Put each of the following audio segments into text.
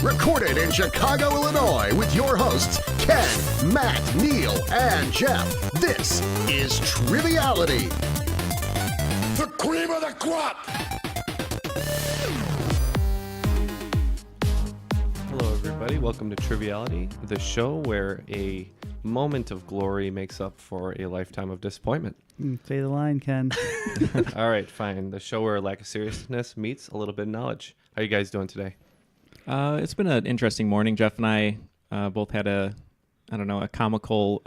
Recorded in Chicago, Illinois, with your hosts, Ken, Matt, Neal, and Jeff. This is Triviality. The cream of the crop! Hello, everybody. Welcome to Triviality, the show where a moment of glory makes up for a lifetime of disappointment. Say the line, Ken. All right, fine. The show where a lack of seriousness meets a little bit of knowledge. How you guys doing today? It's been an interesting morning. Jeff and I both had a comical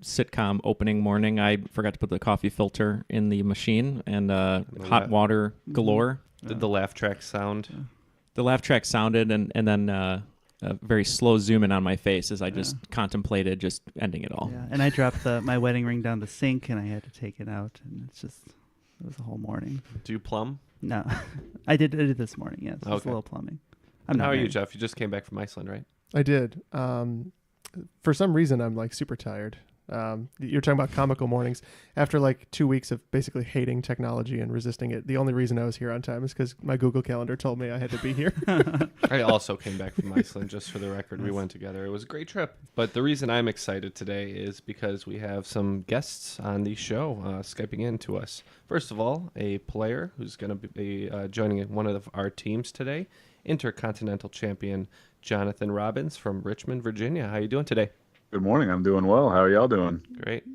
sitcom opening morning. I forgot to put the coffee filter in the machine and hot water galore. Did the laugh track sound? The laugh track sounded and then a very slow zoom in on my face as I just contemplated just ending it all. Yeah, and I dropped my wedding ring down the sink and I had to take it out, and it was a whole morning. Do you plumb? No, I did it this morning. Yes, Okay. Just a little plumbing. How are you, Jeff? You just came back from Iceland, right? I did. For some reason, I'm like super tired. You're talking about comical mornings. After like 2 weeks of basically hating technology and resisting it, the only reason I was here on time is because my Google Calendar told me I had to be here. I also came back from Iceland, just for the record. We went together. It was a great trip. But the reason I'm excited today is because we have some guests on the show Skyping in to us. First of all, a player who's going to be joining one of our teams today, Intercontinental champion Jonathan Robbins from Richmond, Virginia. How you doing today? Good morning. I'm doing well. How are y'all doing? Great.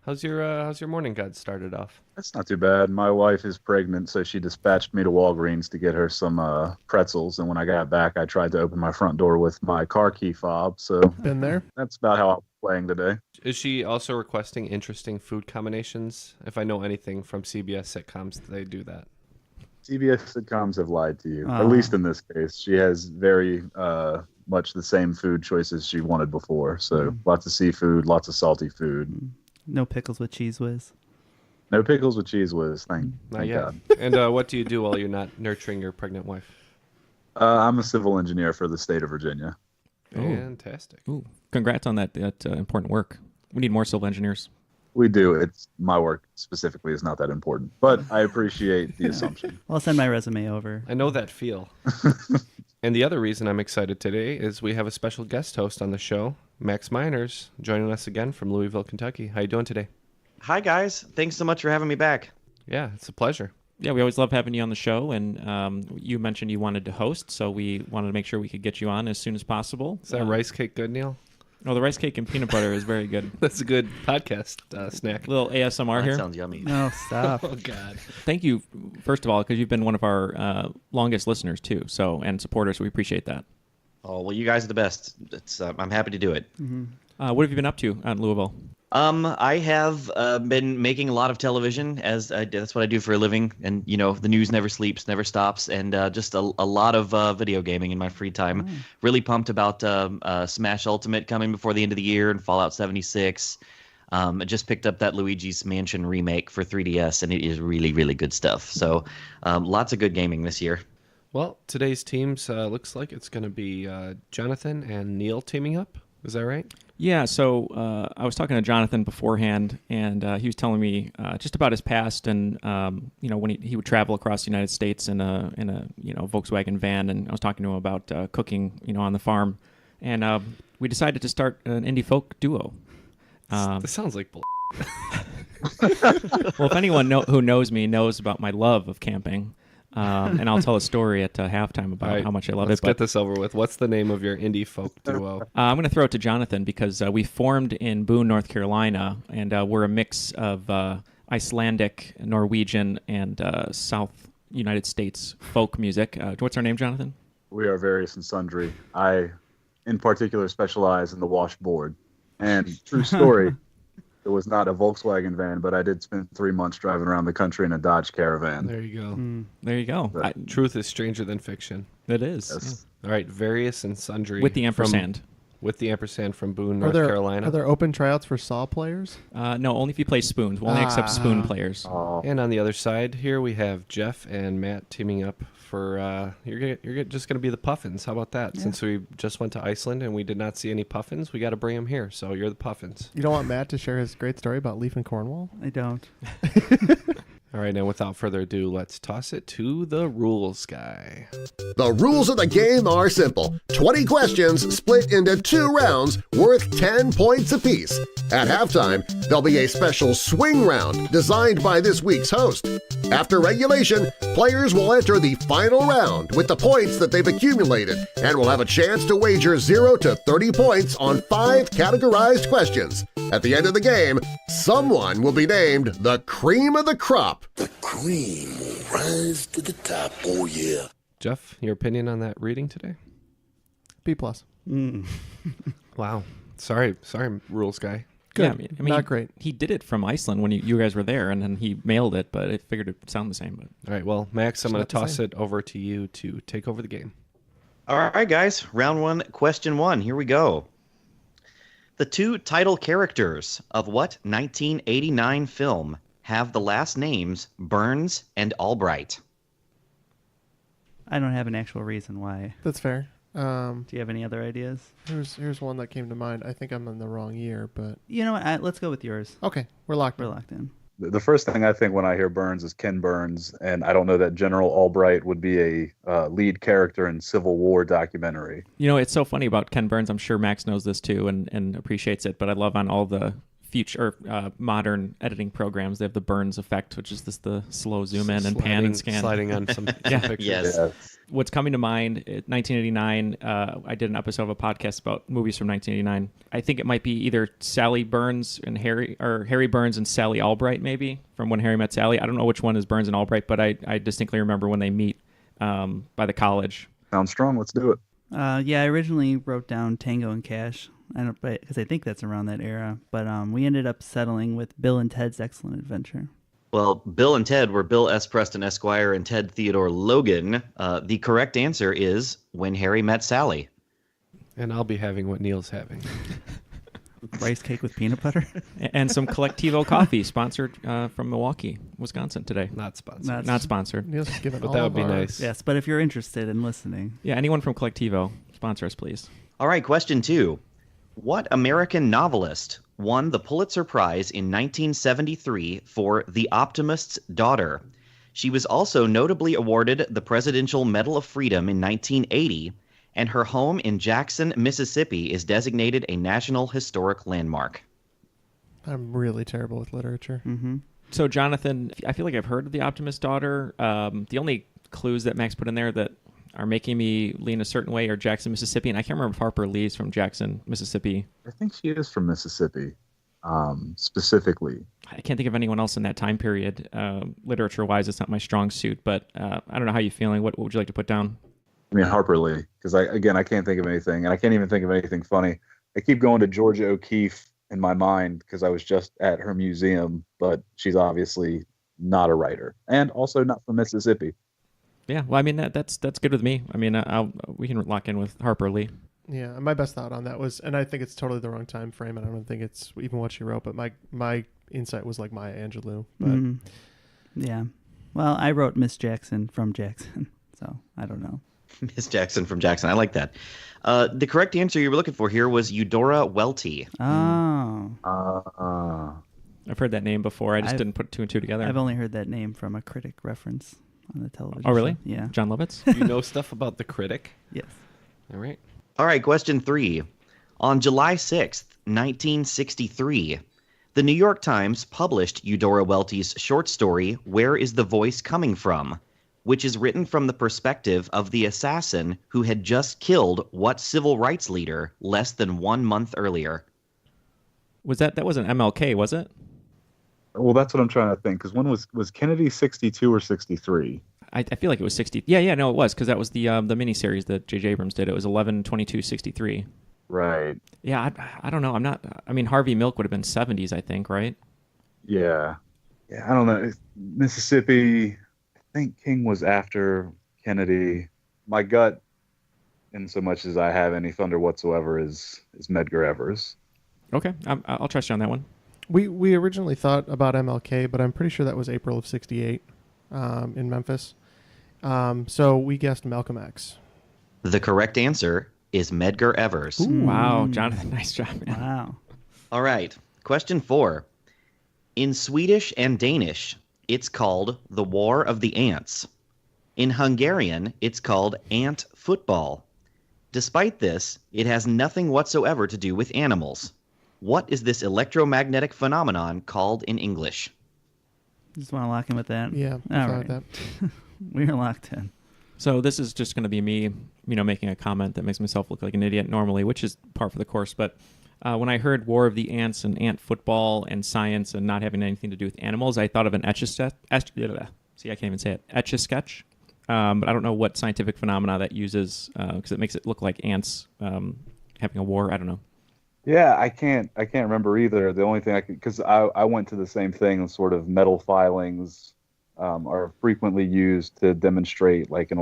How's your morning got started off? That's not too bad. My wife is pregnant, so she dispatched me to Walgreens to get her some pretzels. And when I got back, I tried to open my front door with my car key fob. So Been there? that's about how I'm playing today. Is she also requesting interesting food combinations? If I know anything from CBS sitcoms, they do that. CBS sitcoms have lied to you, at least in this case. She has very much the same food choices she wanted before. So lots of seafood, lots of salty food. No pickles with cheese whiz. No pickles with cheese whiz. Thank Not yet. God. And what do you do while you're not nurturing your pregnant wife? I'm a civil engineer for the state of Virginia. Fantastic. Ooh, congrats on that important work. We need more civil engineers. We do. It's my work specifically is not that important, but I appreciate the assumption. I'll send my resume over. I know that feel. And the other reason I'm excited today is we have a special guest host on the show, Max Miners, joining us again from Louisville, Kentucky. How you doing today? Hi, guys. Thanks so much for having me back. Yeah, it's a pleasure. Yeah, we always love having you on the show, and you mentioned you wanted to host, so we wanted to make sure we could get you on as soon as possible. Is that rice cake good, Neal? Oh, the rice cake and peanut butter is very good. That's a good podcast snack. A little ASMR That here. sounds yummy. No, stop. Oh, God. Thank you, first of all, because you've been one of our longest listeners, too, and supporters. So we appreciate that. Oh, well, you guys are the best. I'm happy to do it. What have you been up to out in Louisville? I have been making a lot of television, that's what I do for a living. And, the news never sleeps, never stops. And just a lot of video gaming in my free time. Really pumped about Smash Ultimate coming before the end of the year and Fallout 76. I just picked up that Luigi's Mansion remake for 3DS, and it is really, really good stuff. So lots of good gaming this year. Well, today's teams looks like it's going to be Jonathan and Neal teaming up. Is that right? Yeah, so I was talking to Jonathan beforehand, and he was telling me just about his past, and when he would travel across the United States in a Volkswagen van, and I was talking to him about cooking on the farm, and we decided to start an indie folk duo. This sounds like bull. Well, if anyone who knows me knows about my love of camping. And I'll tell a story at halftime about how much I love Let's it. get this over with. What's the name of your indie folk duo? I'm going to throw it to Jonathan because we formed in Boone, North Carolina, and we're a mix of Icelandic, Norwegian, and South United States folk music. What's our name, Jonathan? We are various and sundry. I, in particular, specialize in the washboard. And true story, it was not a Volkswagen van, but I did spend 3 months driving around the country in a Dodge Caravan. There you go. There you go. Truth is stranger than fiction. It is. Yes. All right, various and sundry. With the ampersand. With the ampersand from Boone, North Carolina. Are there open tryouts for saw players? No, only if you play spoons. We'll only accept spoon players. And on the other side here, we have Jeff and Matt teaming up for you're just going to be the Puffins. How about that? Yeah. Since we just went to Iceland and we did not see any Puffins, we got to bring them here. So you're the Puffins. You don't want Matt to share his great story about Leaf and Cornwall? I don't. All right, and without further ado, let's toss it to the rules guy. The rules of the game are simple. 20 questions split into 2 rounds worth 10 points apiece. At halftime, there'll be a special swing round designed by this week's host. After regulation, players will enter the final round with the points that they've accumulated and will have a chance to wager 0 to 30 points on 5 categorized questions. At the end of the game, someone will be named the cream of the crop. The cream will rise to the top, oh yeah. Jeff, your opinion on that reading today? B+. Wow. Sorry, rules guy. Good. Yeah, I mean, Not great. He did it from Iceland when you guys were there, and then he mailed it, but I figured it'd sound the same. But All right, well, Max, I'm It's going not to the toss same. it over to you to take over the game. All right, guys. Round 1, question 1. Here we go. The 2 title characters of what 1989 film have the last names Burns and Albright? I don't have an actual reason why. That's fair. Do you have any other ideas? Here's one that came to mind. I think I'm in the wrong year, but You know what? Let's go with yours. okay, we're locked. We're locked in. The first thing I think when I hear Burns is Ken Burns, and I don't know that General Albright would be a lead character in Civil War documentary. you know, it's so funny about Ken Burns. I'm sure Max knows this too and appreciates it. But I love on all the future modern editing programs, they have the Burns effect, which is the slow zoom in and pan and scan. Sliding on some Yeah. pictures. Yes. Yeah. What's coming to mind, 1989, I did an episode of a podcast about movies from 1989. I think it might be either Sally Burns and Harry, or Harry Burns and Sally Albright, maybe, from When Harry Met Sally. I don't know which one is Burns and Albright, but I distinctly remember when they meet by the college. Sounds strong. Let's do it. Yeah, I originally wrote down Tango and Cash. Because I think that's around that era. But we ended up settling with Bill and Ted's Excellent Adventure. Well, Bill and Ted were Bill S. Preston Esquire and Ted Theodore Logan. The correct answer is When Harry Met Sally. And I'll be having what Neal's having. Rice cake with peanut butter. And some Collectivo coffee, sponsored from Milwaukee, Wisconsin today. Not sponsored. Not sponsored. Neil's given But all that of would be our- nice. Yes, but if you're interested in listening, Yeah, anyone from Collectivo, sponsor us, please. All right, question 2. What American novelist won the Pulitzer Prize in 1973 for The Optimist's Daughter? She was also notably awarded the Presidential Medal of Freedom in 1980, and her home in Jackson, Mississippi is designated a National Historic Landmark. I'm really terrible with literature. So, Jonathan, I feel like I've heard of The Optimist's Daughter. The only clues that Max put in there that are making me lean a certain way are Jackson, Mississippi, and I can't remember if Harper Lee's from Jackson, Mississippi. I think she is from Mississippi, specifically. I can't think of anyone else in that time period. Literature-wise, it's not my strong suit, but I don't know how you're feeling. What would you like to put down? I mean, Harper Lee, because I can't think of anything, and I can't even think of anything funny. I keep going to Georgia O'Keeffe in my mind because I was just at her museum, but she's obviously not a writer, and also not from Mississippi. Yeah, well, I mean, that's good with me. I mean, we can lock in with Harper Lee. Yeah, my best thought on that was, and I think it's totally the wrong time frame, and I don't think it's even what she wrote, but my insight was like Maya Angelou. But yeah. Well, I wrote Miss Jackson from Jackson, so I don't know. Miss Jackson from Jackson. I like that. The correct answer you were looking for here was Eudora Welty. Oh. I've heard that name before. I just I've- didn't put 2 and 2 together. I've only heard that name from a critic reference on the television. Oh, really? show. Yeah. Jon Lovitz? Do you know stuff about the critic? Yes. All right. All right, question 3. On July 6th, 1963, the New York Times published Eudora Welty's short story, Where is the Voice Coming From?, which is written from the perspective of the assassin who had just killed what civil rights leader less than 1 month earlier? That wasn't MLK, was it? Well, that's what I'm trying to think. Because when was Kennedy 62 or 63? I feel like it was 60. Yeah, no, it was, because that was the miniseries that J.J. Abrams did. It was 11/22/63. Right. Yeah, I don't know. I mean, Harvey Milk would have been 70s, I think, right? Yeah. Yeah, I don't know. Mississippi, I think King was after Kennedy. My gut, in so much as I have any thunder whatsoever, is Medgar Evers. Okay, I'll trust you on that one. we originally thought about MLK, but I'm pretty sure that was April of '68 in Memphis. So we guessed Malcolm X. The correct answer is Medgar Evers. Wow, Jonathan, nice job, man. Wow. All right, question 4. In Swedish and Danish, it's called the War of the Ants. In Hungarian, it's called ant football. Despite this, it has nothing whatsoever to do with animals. What is this electromagnetic phenomenon called in English? Just want to lock in with that. Yeah, I'm All fine with right. that. We're locked in. So this is just going to be me, making a comment that makes myself look like an idiot normally, which is par for the course. But when I heard War of the Ants and ant football and science and not having anything to do with animals, I thought of an etch-a-sketch. See, I can't even say it. Etch-a-sketch. But I don't know what scientific phenomena that uses because it makes it look like ants having a war. I don't know. Yeah, I can't remember either. The only thing because I went to the same thing, sort of metal filings are frequently used to demonstrate like an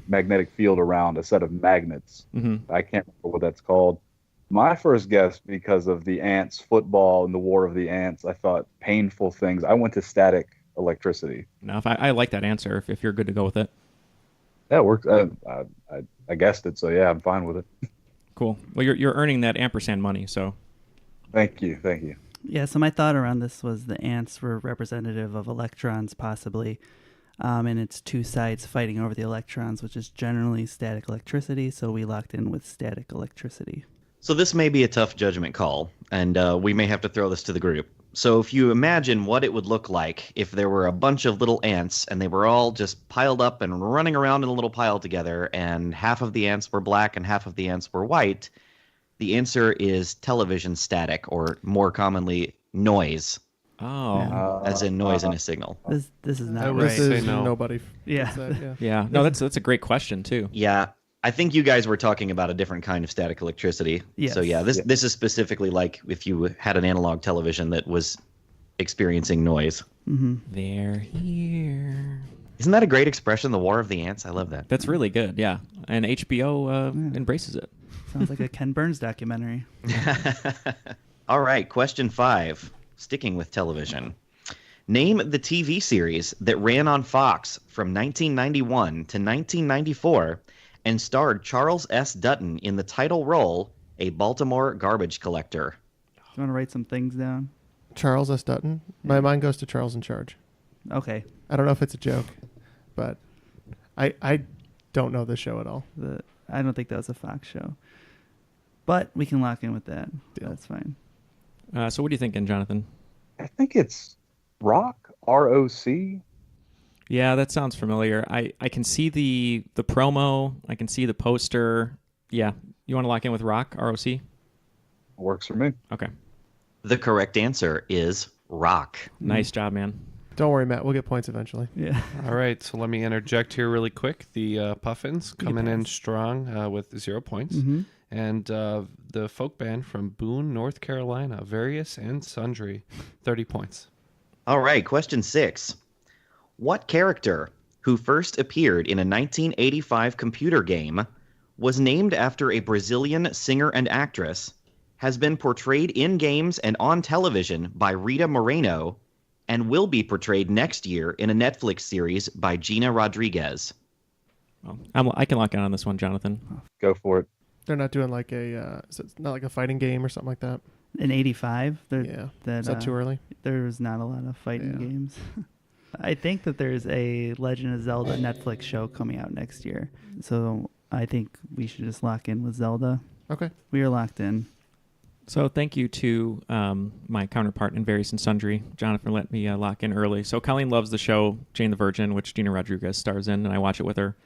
magnetic field around a set of magnets. Mm-hmm. I can't remember what that's called. My first guess, because of the ants football and the War of the Ants, I thought painful things. I went to static electricity. No, if I like that answer, if you're good to go with it. That works. I guessed it, so yeah, I'm fine with it. Cool. Well, you're earning that ampersand money, so. Thank you. Yeah, so my thought around this was the ants were representative of electrons, possibly. And it's two sides fighting over the electrons, which is generally static electricity. So we locked in with static electricity. So this may be a tough judgment call, and we may have to throw this to the group. So if you imagine what it would look like if there were a bunch of little ants and they were all just piled up and running around in a little pile together, and half of the ants were black and half of the ants were white, the answer is television static, or more commonly, noise, Oh. as in noise in a signal. This is I not would right. say This is no. nobody. Yeah. Yeah. No, that's a great question too. Yeah, I think you guys were talking about a different kind of static electricity. Yes. So yeah, this is specifically like if you had an analog television that was experiencing noise. Mm-hmm. They're here. Isn't that a great expression, the War of the Ants? I love that. That's really good. Yeah, and HBO embraces it. Sounds like a Ken Burns documentary. All right, question 5. Sticking with television. Name the TV series that ran on Fox from 1991 to 1994 and starred Charles S. Dutton in the title role, a Baltimore garbage collector. Do you want to write some things down? Charles S. Dutton. My mind goes to Charles in Charge. Okay. I don't know if it's a joke, but I don't know this show at all. I don't think that was a Fox show. But we can lock in with that. Deal. That's fine. So what are you thinking, Jonathan? I think it's Rock, R-O-C. Yeah, that sounds familiar. I can see the promo. I can see the poster. Yeah. You want to lock in with Rock, R-O-C? Works for me. Okay. The correct answer is Rock. Nice job, man. Don't worry, Matt. We'll get points eventually. Yeah. All right, so let me interject here really quick. The Puffins coming in strong with 0 points. Mm-hmm. And the folk band from Boone, North Carolina, Various and Sundry, 30 points. All right, question 6. What character who first appeared in a 1985 computer game was named after a Brazilian singer and actress, has been portrayed in games and on television by Rita Moreno, and will be portrayed next year in a Netflix series by Gina Rodriguez? Well, I can lock in on this one, Jonathan. Go for it. They're not doing like it's not like a fighting game or something like that. In 85? Yeah. Is that too early? There's not a lot of fighting games. I think that there's a Legend of Zelda Netflix show coming out next year. So I think we should just lock in with Zelda. Okay. We are locked in. So thank you to my counterpart in Various and Sundry, Jonathan, let me lock in early. So Colleen loves the show Jane the Virgin, which Gina Rodriguez stars in, and I watch it with her.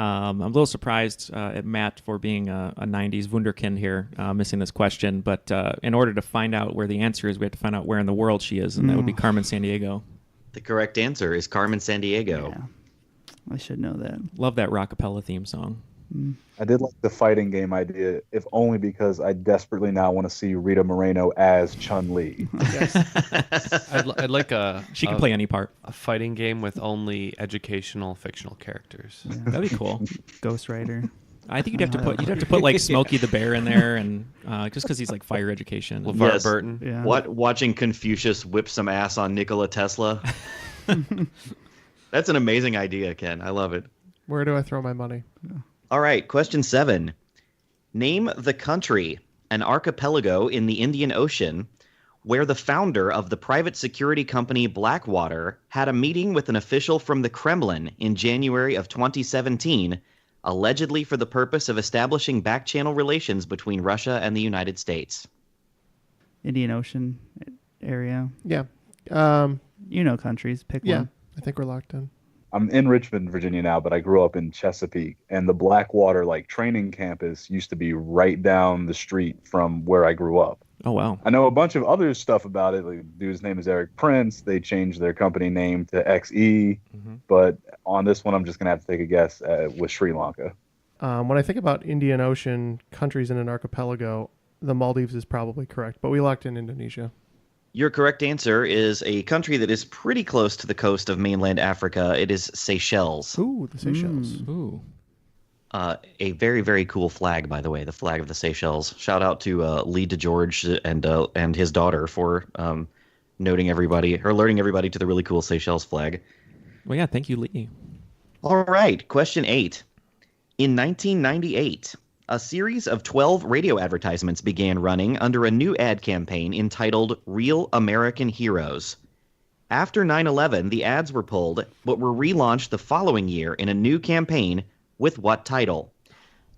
I'm a little surprised at Matt for being a 90s wunderkind here, missing this question. But in order to find out where the answer is, we have to find out where in the world she is, and that would be Carmen Sandiego. The correct answer is Carmen Sandiego. Yeah. I should know that. Love that rockapella theme song. I did like the fighting game idea, if only because I desperately now want to see Rita Moreno as Chun-Li. I'd like She can play any part. a fighting game with only educational fictional characters. Yeah. That'd be cool. Ghost Rider. I think you'd have to put like Smokey the Bear in there, and just because he's like fire education. LeVar Yes. Burton. Yeah. Watching Confucius whip some ass on Nikola Tesla. That's an amazing idea, Ken. I love it. Where do I throw my money? All right, question 7. Name the country, an archipelago in the Indian Ocean, where the founder of the private security company Blackwater had a meeting with an official from the Kremlin in January of 2017, allegedly for the purpose of establishing back-channel relations between Russia and the United States. Indian Ocean area. Yeah. Countries. Pick Yeah. one. I think we're locked in. I'm in Richmond, Virginia now, but I grew up in Chesapeake, and the Blackwater training campus used to be right down the street from where I grew up. Oh, wow. I know a bunch of other stuff about it. Like, dude's name is Eric Prince. They changed their company name to XE, but on this one, I'm just gonna have to take a guess with Sri Lanka. When I think about Indian Ocean countries in an archipelago, the Maldives is probably correct, but we locked in Indonesia. Your correct answer is a country that is pretty close to the coast of mainland Africa. It is Seychelles. Ooh, the Seychelles. Ooh. A very, very cool flag, by the way, the flag of the Seychelles. Shout out to Lee DeGeorge and his daughter for alerting everybody to the really cool Seychelles flag. Well, yeah, thank you, Lee. All right, question 8. In 1998, a series of 12 radio advertisements began running under a new ad campaign entitled Real American Heroes. After 9/11, the ads were pulled, but were relaunched the following year in a new campaign with what title?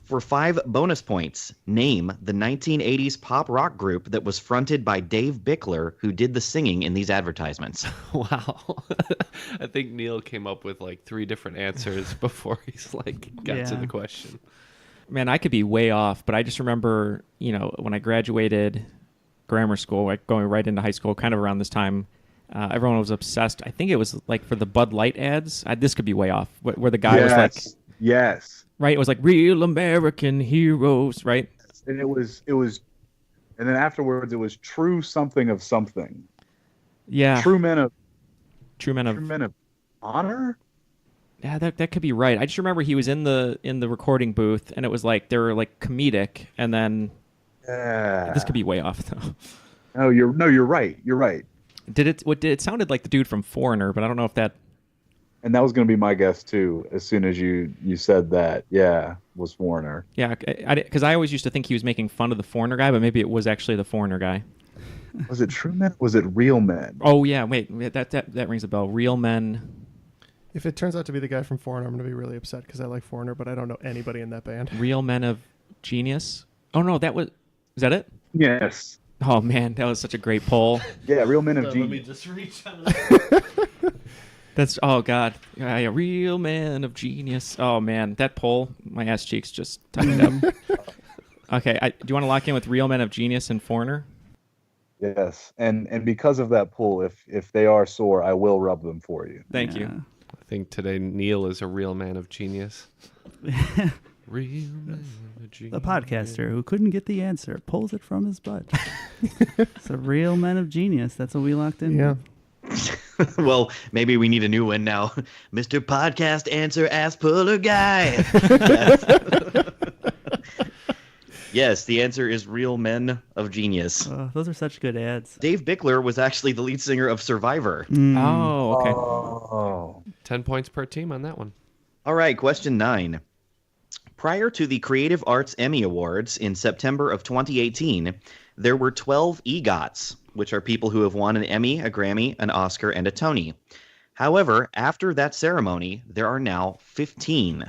For 5 bonus points, name the 1980s pop rock group that was fronted by Dave Bickler, who did the singing in these advertisements. Wow. I think Neal came up with 3 different answers before he's got to the question. Man, I could be way off, but I just remember, when I graduated grammar school, going right into high school, kind of around this time, everyone was obsessed. I think it was for the Bud Light ads. This could be way off, where the guy was yes. Right, it was Real American Heroes, right? And it was, and then afterwards it was True Something of Something. Yeah. True Men of Honor? Yeah, that could be right. I just remember he was in the recording booth, and it was they were comedic, and then this could be way off though. You're right. You're right. It sounded like the dude from Foreigner, but I don't know if that. And that was going to be my guess too. As soon as you said that, was Foreigner. Yeah, because I always used to think he was making fun of the Foreigner guy, but maybe it was actually the Foreigner guy. Was it True Men? Was it Real Men? Oh yeah, wait, that rings a bell. Real Men. If it turns out to be the guy from Foreigner, I'm going to be really upset because I like Foreigner, but I don't know anybody in that band. Real Men of Genius. Oh no, is that it? Yes. Oh man, that was such a great poll. Yeah, Real Men of Genius. Let me just reach out. Oh god, yeah, Real Man of Genius. Oh man, that poll, my ass cheeks just tightened up. Okay, do you want to lock in with Real Men of Genius and Foreigner? Yes, and because of that poll, if they are sore, I will rub them for you. Thank you. I think today Neal is a real man of genius. Real man of genius. The podcaster who couldn't get the answer pulls it from his butt. It's a real man of genius. That's what we locked in. Yeah. Well, maybe we need a new one now. Mr. Podcast Answer Ass Puller Guy. Yes, the answer is Real Men of Genius. Those are such good ads. Dave Bickler was actually the lead singer of Survivor. Oh, okay. Oh. 10 points per team on that one. All right, question 9. Prior to the Creative Arts Emmy Awards in September of 2018, there were 12 EGOTs, which are people who have won an Emmy, a Grammy, an Oscar, and a Tony. However, after that ceremony, there are now 15.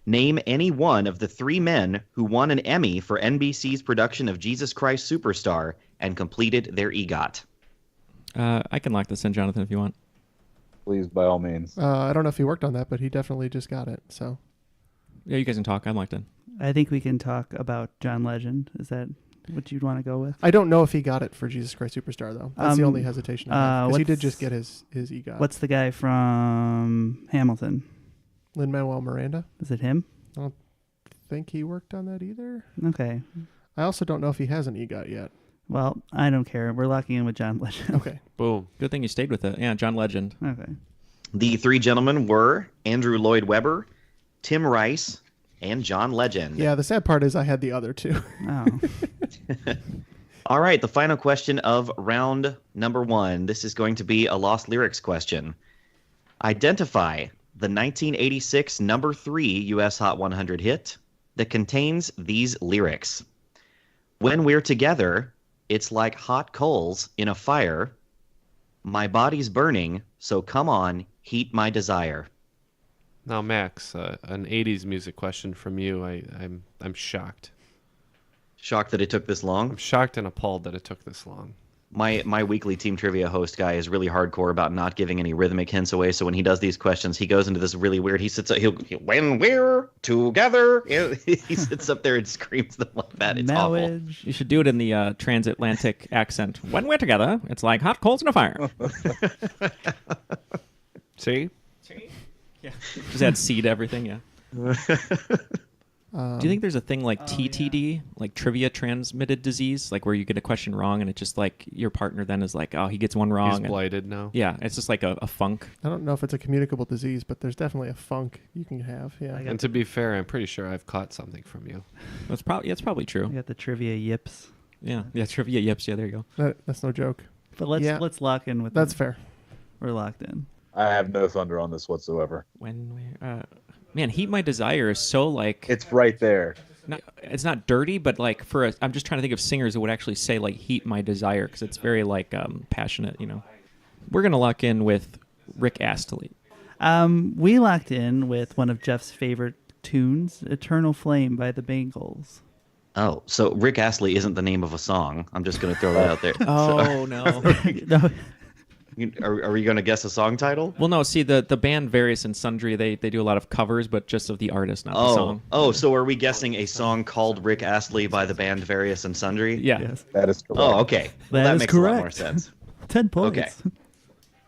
Name any one of the 3 men who won an Emmy for NBC's production of Jesus Christ Superstar and completed their EGOT. I can lock this in, Jonathan, if you want. Please, by all means. I don't know if he worked on that, but he definitely just got it. So. Yeah, you guys can talk. I'm locked in. I think we can talk about John Legend. Is that what you'd want to go with? I don't know if he got it for Jesus Christ Superstar, though. That's the only hesitation I have. Because he did just get his EGOT. What's the guy from Hamilton? Lin-Manuel Miranda? Is it him? I don't think he worked on that either. Okay. I also don't know if he has an EGOT yet. Well, I don't care. We're locking in with John Legend. Okay. Boom. Good thing you stayed with it. Yeah, John Legend. Okay. The 3 gentlemen were Andrew Lloyd Webber, Tim Rice, and John Legend. Yeah, the sad part is I had the other 2. Oh. All right, the final question of round number 1. This is going to be a Lost Lyrics question. Identify the 1986 number 3 U.S. Hot 100 hit that contains these lyrics. When we're together, It's like hot coals in a fire. My body's burning, so come on, heat my desire. Now, Max, an '80s music question from you. I'm shocked. Shocked that it took this long. I'm shocked and appalled that it took this long. My weekly team trivia host guy is really hardcore about not giving any rhythmic hints away. So when he does these questions, he goes into this really weird. He sits up. When we're together, he sits up there and screams them like that. It's awful. Marriage. You should do it in the transatlantic accent. When we're together, it's like hot coals in a fire. See? Yeah. Just add C to everything. Yeah. Do you think there's a thing like TTD, like trivia transmitted disease, like where you get a question wrong and it's just like your partner then is like, oh, he gets one wrong. He's blighted now. Yeah, it's just like a funk. I don't know if it's a communicable disease, but there's definitely a funk you can have. Yeah. And to be fair, I'm pretty sure I've caught something from you. It's probably true. I got the trivia yips. Yeah, trivia yips. Yeah, there you go. That's no joke. But let's lock in with That's fair. We're locked in. I have no thunder on this whatsoever. Man, Heat My Desire is so like It's right there. it's not dirty, but like I'm just trying to think of singers that would actually say like Heat My Desire because it's very like passionate, you know. We're gonna lock in with Rick Astley. We locked in with one of Jeff's favorite tunes, "Eternal Flame" by the Bangles. Oh, so Rick Astley isn't the name of a song. I'm just going to throw that out there. Oh no. No, Are we going to guess a song title? Well, no. See, the band Various and Sundry, they do a lot of covers, but just of the artist, not the song. Oh, so are we guessing a song called Rick Astley by the band Various and Sundry? Yeah. yes. That is correct. Oh, okay. Well, That that is makes a lot more correct. sense. 10 points. Okay.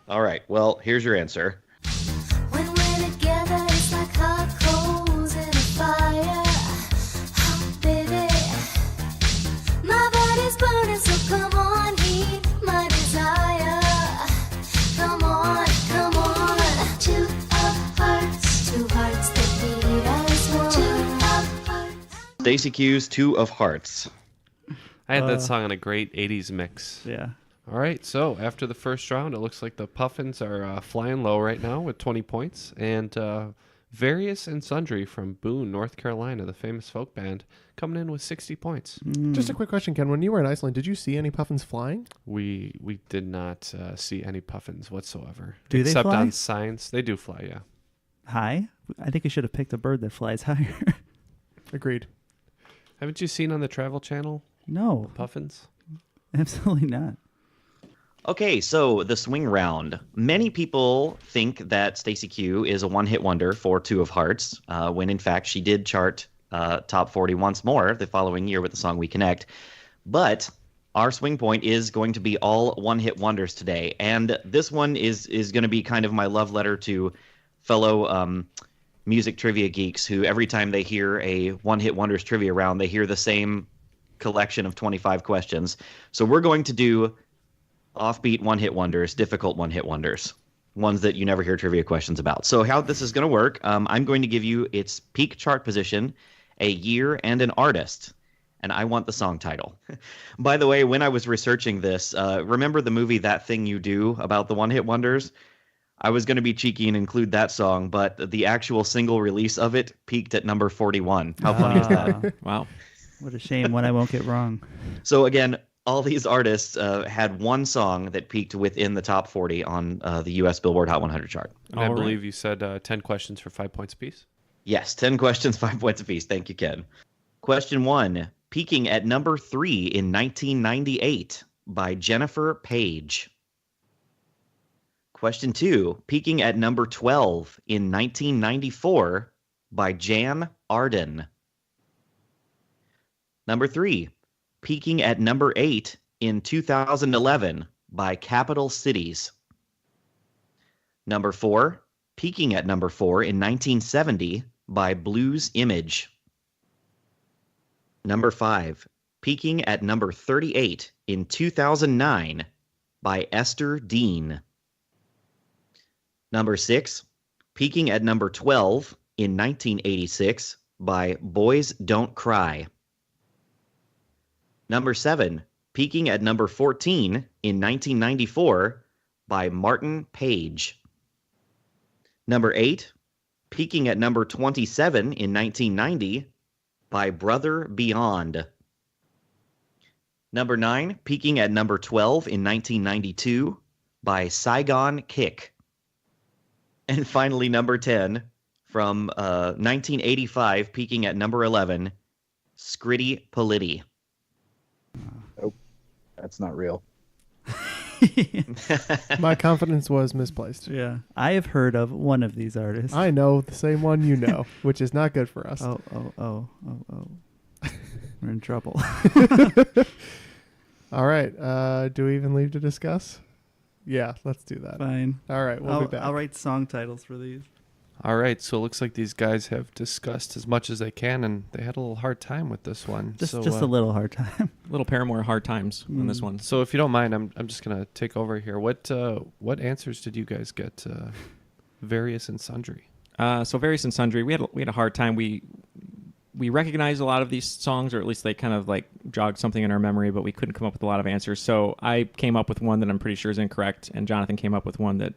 All right. Well, here's your answer. When we're together, it's like hot coals in a fire. Oh, baby, my body's burning, so come on, heat my desire. Come on, come on. Two hearts that beat as one. Two hearts. Stacey Q's Two of Hearts. I had that song on a great '80s mix. Yeah. All right, so after the first round, it looks like the Puffins are flying low right now with 20 points, and Various and Sundry from Boone, North Carolina, the famous folk band, coming in with 60 points. Just a quick question, Ken. When you were in Iceland, did you see any puffins flying? We did not see any puffins whatsoever. Do they except fly? on signs. They do fly, yeah. High? I think we should have picked a bird that flies higher. Agreed. Haven't you seen on the Travel Channel No, puffins? absolutely not. Okay, so the swing round. Many people think that Stacey Q is a one-hit wonder for Two of Hearts, when in fact she did chart top 40 once more the following year with the song We Connect. But our swing point is going to be all one-hit wonders today, and this one is going to be kind of my love letter to fellow music trivia geeks who every time they hear a one-hit wonders trivia round, they hear the same collection of 25 questions. So we're going to do offbeat one-hit wonders, difficult one-hit wonders, ones that you never hear trivia questions about. So how this is going to work, I'm going to give you its peak chart position, a year, and an artist, and I want the song title. By the way, when I was researching this, remember the movie That Thing You Do about the one-hit wonders? I was going to be cheeky and include that song, but the actual single release of it peaked at number 41. How funny is that? Wow. What a shame. One I won't get wrong. So again, all these artists had one song that peaked within the top 40 on the U.S. Billboard Hot 100 chart. And I All right. believe you said 10 questions for 5 points apiece. Yes, 10 questions, 5 points apiece. Thank you, Ken. Question 1, peaking at number 3 in 1998 by Jennifer Page. Question 2, peaking at number 12 in 1994 by Jan Arden. Number 3, peaking at number 8 in 2011 by Capital Cities. Number 4, peaking at number 4 in 1970 by Blues Image. Number 5, peaking at number 38 in 2009 by Esther Dean. Number 6, peaking at number 12 in 1986 by Boys Don't Cry. Number 7, peaking at number 14 in 1994 by Martin Page. Number 8, peaking at number 27 in 1990 by Brother Beyond. Number 9, peaking at number 12 in 1992 by Saigon Kick. And finally, number 10 from 1985, peaking at number 11, Scritti Politti. Nope, that's not real. My confidence was misplaced. Yeah. I have heard of one of these artists. I know the same one you know, which is not good for us. Oh. We're in trouble. All right. Do we even leave to discuss? Yeah, let's do that. Fine. All right, we'll be back. I'll write song titles for these. All right, so it looks like these guys have discussed as much as they can, and they had a little hard time with this one. Just a little hard time. Little Paramore hard times on this one. So if you don't mind, I'm just gonna take over here. What answers did you guys get? Various and sundry. So Various and Sundry, we had a hard time. We recognized a lot of these songs, or at least they kind of like jogged something in our memory, but we couldn't come up with a lot of answers. So I came up with one that I'm pretty sure is incorrect, and Jonathan came up with one that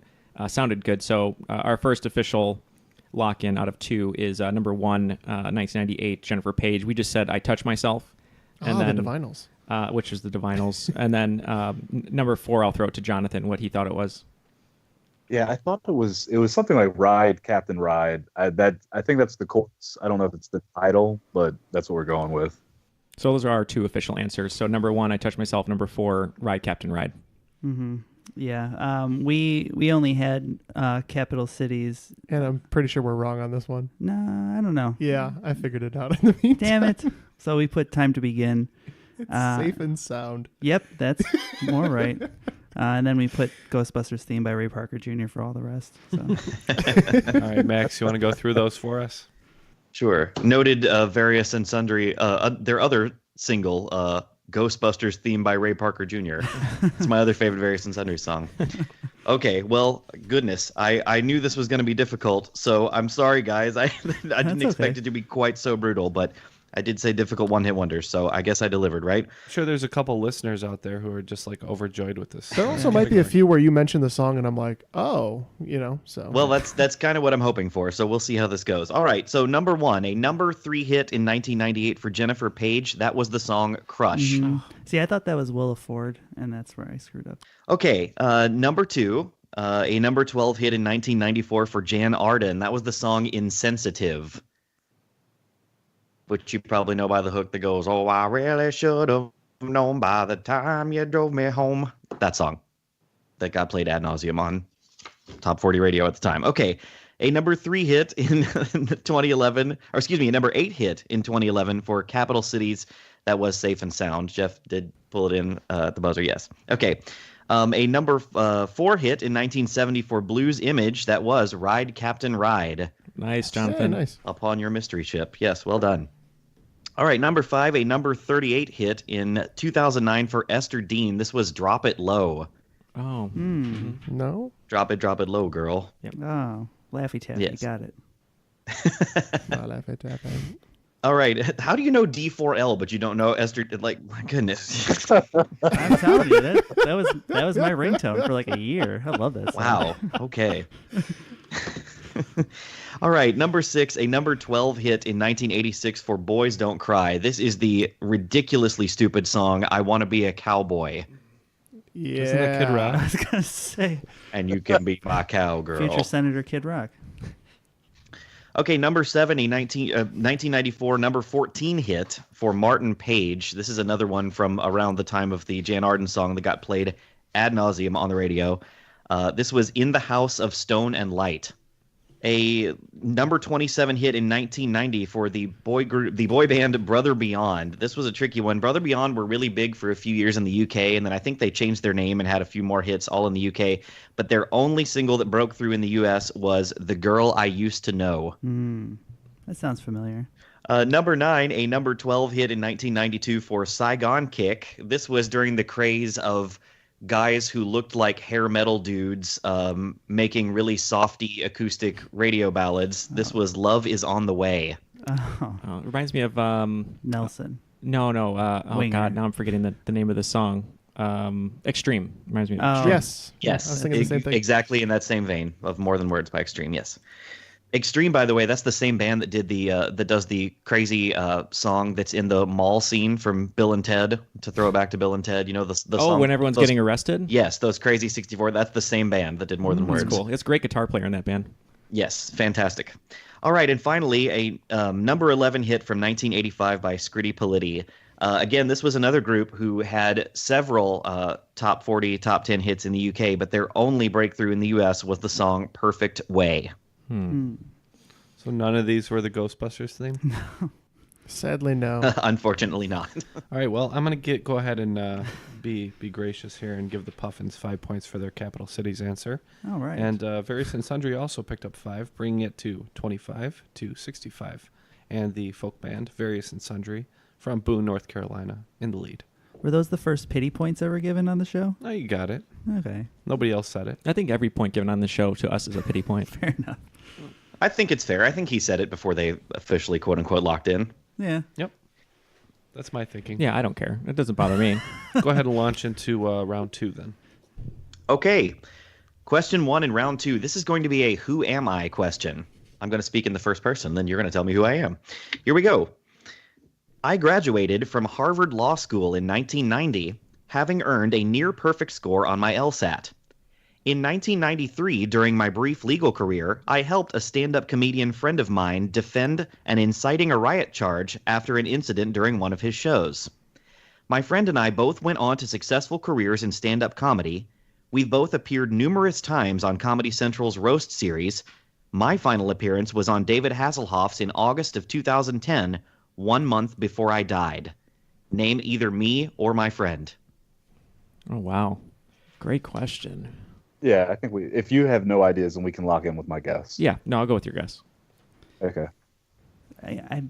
sounded good. So our first official lock-in out of 2 is number 1, 1998, Jennifer Page. We just said "I Touch Myself," and then the Divinyls, which is the Divinyls, and then number 4, I'll throw it to Jonathan what he thought it was. Yeah, I thought it was something like Ride, Captain Ride. I think that's the chorus. I don't know if it's the title, but that's what we're going with. So those are our 2 official answers. So number 1, I Touch Myself. Number 4, Ride, Captain Ride. Mm-hmm. Yeah. We only had capital cities. and I'm pretty sure we're wrong on this one. Nah, I don't know. Yeah, I figured it out in the meantime. Damn it. So we put Time to Begin. It's safe and sound. Yep, that's more right. And then we put Ghostbusters theme by Ray Parker Jr. for all the rest. So. All right, Max, you want to go through those for us? Sure. Noted Various and Sundry, their other single, Ghostbusters theme by Ray Parker Jr. It's my other favorite Various and Sundry song. Okay, well, goodness, I knew this was going to be difficult, so I'm sorry, guys. I didn't expect it to be quite so brutal, but I did say difficult one-hit wonders, so I guess I delivered, right? I'm sure there's a couple listeners out there who are just like overjoyed with this. There also might be a few where you mentioned the song and I'm like, oh, so. Well, that's kind of what I'm hoping for, so we'll see how this goes. All right, so number 1, a number 3 hit in 1998 for Jennifer Page. That was the song Crush. Mm-hmm. See, I thought that was Willa Ford, and that's where I screwed up. Okay, number 2, a number 12 hit in 1994 for Jan Arden. That was the song Insensitive, which you probably know by the hook that goes, "Oh, I really should have known by the time you drove me home." That song that got played ad nauseum on Top 40 radio at the time. Okay, a number 3 hit in 2011, or excuse me, a number 8 hit in 2011 for Capital Cities. That was Safe and Sound. Jeff did pull it in at the buzzer, yes. Okay, a number 4 hit in 1970 for Blues Image. That was Ride, Captain Ride. Nice, Jonathan. Yeah, nice. Upon your mystery ship. Yes, well done. All right, number 5, a number 38 hit in 2009 for Esther Dean. This was Drop It Low. Oh. Mm-hmm. No? Drop it low, girl. Yep. Oh, Laffy Taffy, Yes. got it. All right, how do you know D4L, but you don't know Esther? Like, my goodness. I'm telling you, that was my ringtone for like a year. I love that song. Wow, okay. All right, number 6, a number 12 hit in 1986 for Boys Don't Cry. This is the ridiculously stupid song, I Want to Be a Cowboy. Yeah. Isn't that Kid Rock? I was going to say. And you can be my cowgirl. Future Senator Kid Rock. Okay, number 7, a 1994 number 14 hit for Martin Page. This is another one from around the time of the Jan Arden song that got played ad nauseum on the radio. This was In the House of Stone and Light. A number 27 hit in 1990 for the boy band Brother Beyond. This was a tricky one. Brother Beyond were really big for a few years in the UK, and then I think they changed their name and had a few more hits all in the UK. But their only single that broke through in the US was The Girl I Used to Know. That sounds familiar. Number 9, a number 12 hit in 1992 for Saigon Kick. This was during the craze of guys who looked like hair metal dudes making really softy acoustic radio ballads. This was Love Is on the Way. Oh, It reminds me of Nelson. no. Oh Winger. God, now I'm forgetting the name of the song. Extreme reminds me of Oh. Extreme. Yes. Yes, I was thinking the same thing. exactly in that same vein of More Than Words by Extreme, yes. Extreme, by the way, that's the same band that did that does the crazy song that's in the mall scene from Bill and Ted. To throw it back to Bill and Ted, the song when everyone's getting arrested. Yes, those Crazy 64. That's the same band that did More Than Words. That's cool. It's a great guitar player in that band. Yes, fantastic. All right, and finally, a number 11 hit from 1985 by Scritti Politti. Again, this was another group who had several top 40, top 10 hits in the UK, but their only breakthrough in the US was the song Perfect Way. So none of these were the Ghostbusters theme? Sadly, no. Unfortunately not. All right, well, I'm going to go ahead and be gracious here and give the Puffins 5 points for their Capital Cities answer. All right. And Various and Sundry also picked up 5, bringing it to 25 to 65. And the folk band, Various and Sundry, from Boone, North Carolina, in the lead. Were those the first pity points ever given on the show? Oh, you got it. Okay. Nobody else said it. I think every point given on the show to us is a pity point. Fair enough. I think it's fair. I think he said it before they officially, quote unquote, locked in. Yeah. Yep. That's my thinking. Yeah, I don't care. It doesn't bother me. Go ahead and launch into round 2 then. Okay. Question 1 in round 2. This is going to be a who am I question. I'm going to speak in the first person, then you're going to tell me who I am. Here we go. I graduated from Harvard Law School in 1990, having earned a near-perfect score on my LSAT. In 1993, during my brief legal career, I helped a stand-up comedian friend of mine defend an inciting a riot charge after an incident during one of his shows. My friend and I both went on to successful careers in stand-up comedy. We've both appeared numerous times on Comedy Central's Roast series. My final appearance was on David Hasselhoff's in August of 2010, 1 month before I died. Name either me or my friend. Oh, wow. Great question. Yeah, I think if you have no ideas, then we can lock in with my guess. Yeah, no, I'll go with your guess. Okay. I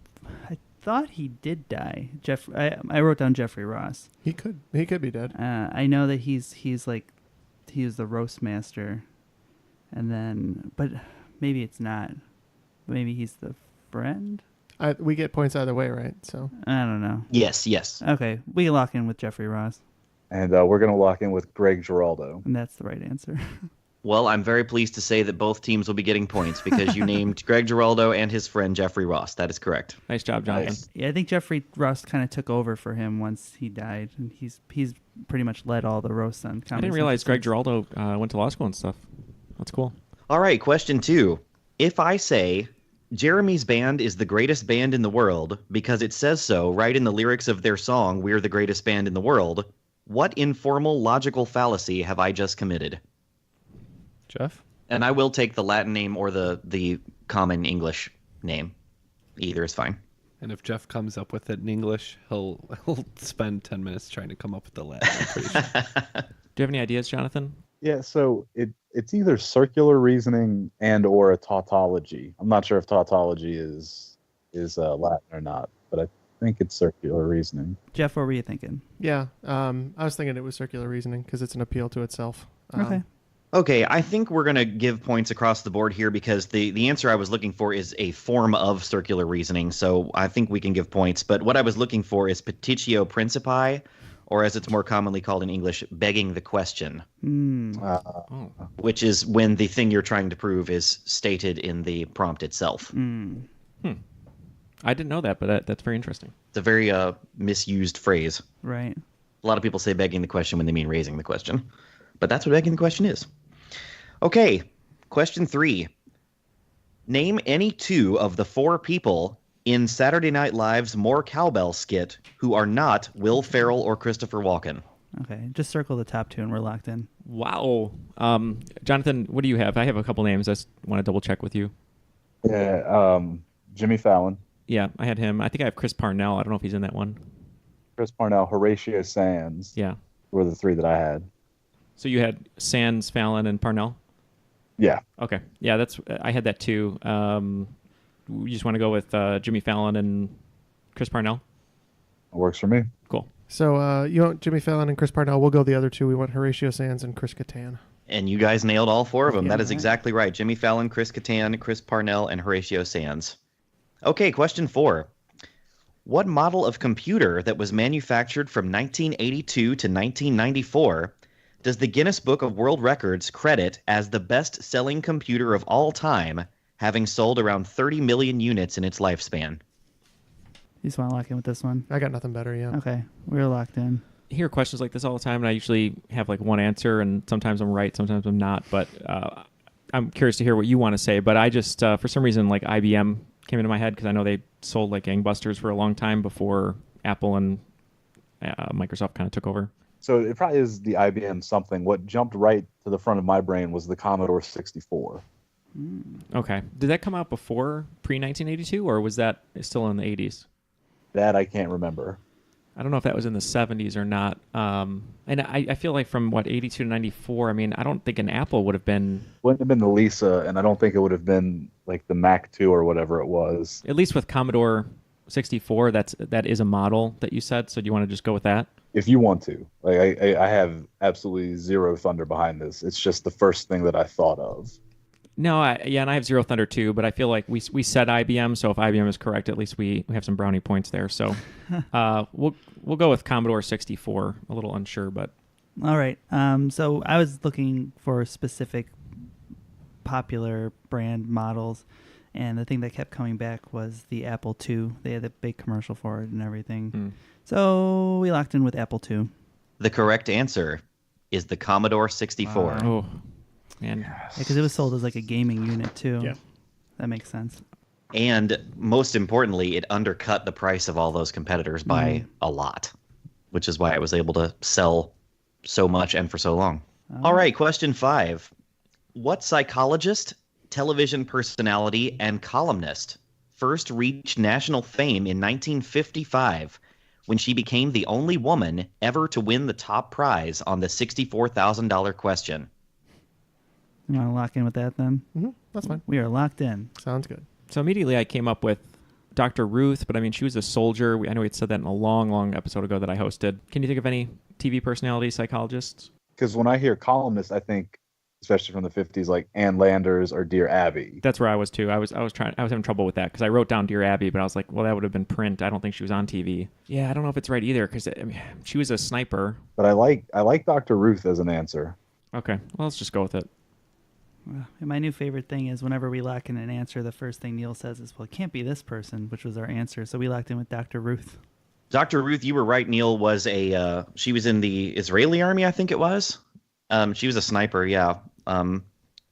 thought he did die. I wrote down Jeffrey Ross. He could be dead. I know that he was the roast master, and then but maybe it's not. Maybe he's the friend. We get points either way, right? So I don't know. Yes. Okay, we can lock in with Jeffrey Ross. And we're going to lock in with Greg Giraldo. And that's the right answer. Well, I'm very pleased to say that both teams will be getting points because you named Greg Giraldo and his friend Jeffrey Ross. That is correct. Nice job, Jonathan. Nice. Yeah, I think Jeffrey Ross kind of took over for him once he died, and he's pretty much led all the roasts on Comedy I didn't realize Central. Greg Giraldo went to law school and stuff. That's cool. All right, question 2. If I say Jeremy's band is the greatest band in the world because it says so right in the lyrics of their song, We're the Greatest Band in the World, what informal logical fallacy have I just committed? Jeff? And I will take the Latin name or the common English name. Either is fine. And if Jeff comes up with it in English, he'll spend 10 minutes trying to come up with the Latin. I'm pretty sure. Do you have any ideas, Jonathan? Yeah, so it's either circular reasoning and or a tautology. I'm not sure if tautology is Latin or not, but I think it's circular reasoning. Jeff, what were you thinking? yeah, I was thinking it was circular reasoning because it's an appeal to itself. Okay. Okay, I think we're going to give points across the board here because the answer I was looking for is a form of circular reasoning, so I think we can give points. But what I was looking for is petitio principii, or as it's more commonly called in English, begging the question, which is when the thing you're trying to prove is stated in the prompt itself. I didn't know that, but that's very interesting. It's a very misused phrase. Right. A lot of people say begging the question when they mean raising the question, but that's what begging the question is. Okay, question 3. Name any 2 of the 4 people in Saturday Night Live's More Cowbell skit who are not Will Ferrell or Christopher Walken. Okay, just circle the top 2 and we're locked in. Wow. Jonathan, what do you have? I have a couple names. I just want to double check with you. Yeah, Jimmy Fallon, Yeah, I had him. I think I have Chris Parnell. I don't know if he's in that one. Chris Parnell, Horatio Sands Yeah. were the 3 that I had. So you had Sands, Fallon, and Parnell? Yeah. Okay. Yeah, I had that too. You just want to go with Jimmy Fallon and Chris Parnell? It works for me. Cool. So you want Jimmy Fallon and Chris Parnell. We'll go the other 2. We want Horatio Sands and Chris Kattan. And you guys nailed all 4 of them. Yeah, That is right. exactly right. Jimmy Fallon, Chris Kattan, Chris Parnell, and Horatio Sands. Okay, question 4. What model of computer that was manufactured from 1982 to 1994 does the Guinness Book of World Records credit as the best-selling computer of all time, having sold around 30 million units in its lifespan. You just want to lock in with this one? I got nothing better. Yeah. Okay, we're locked in. I hear questions like this all the time, and I usually have like one answer, and sometimes I'm right, sometimes I'm not. But I'm curious to hear what you want to say. But I just, for some reason, like IBM came into my head because I know they sold like gangbusters for a long time before Apple and Microsoft kind of took over. So it probably is the IBM something. What jumped right to the front of my brain was the Commodore 64. Okay. Did that come out before pre-1982, or was that still in the 80s? That I can't remember. I don't know if that was in the 70s or not. And I feel like from, 82 to 94, I mean, I don't think an Apple would have been... Wouldn't have been the Lisa, and I don't think it would have been like the Mac 2 or whatever it was. At least with Commodore 64, that is a model that you said, so do you want to just go with that? If you want to. Like I have absolutely zero thunder behind this. It's just the first thing that I thought of. No, and I have zero thunder too, but I feel like we said IBM, so if IBM is correct, at least we have some brownie points there. So we'll go with Commodore 64. A little unsure, but All right. So I was looking for specific popular brand models, and the thing that kept coming back was the Apple II. They had a big commercial for it and everything. So we locked in with Apple II. The correct answer is the Commodore 64. oh man, Yeah, because it was sold as like a gaming unit too. Yeah. That makes sense. And most importantly, it undercut the price of all those competitors by a lot, which is why it was able to sell so much and for so long. All right, question 5. What psychologist, television personality, and columnist first reached national fame in 1955 when she became the only woman ever to win the top prize on the $64,000 question? You want to lock in with that then? That's fine. We are locked in. Sounds good. So immediately I came up with Dr. Ruth, but I mean, she was a soldier. I know we had said that in a long, long episode ago that I hosted. Can you think of any TV personality, psychologists? Because when I hear columnist, I think, especially from the 50s, like Ann Landers or Dear Abby. That's where I was too. I was having trouble with that because I wrote down Dear Abby, but I was like, well, that would have been print. I don't think she was on TV. Yeah, I don't know if it's right either because I mean, she was a sniper. But I like Dr. Ruth as an answer. Okay, well, let's just go with it. And my new favorite thing is whenever we lock in an answer, the first thing Neal says is, well, it can't be this person, which was our answer. So we locked in with Dr. Ruth. Dr. Ruth, you were right. Neal was she was in the Israeli army, I think it was. She was a sniper, yeah. Kind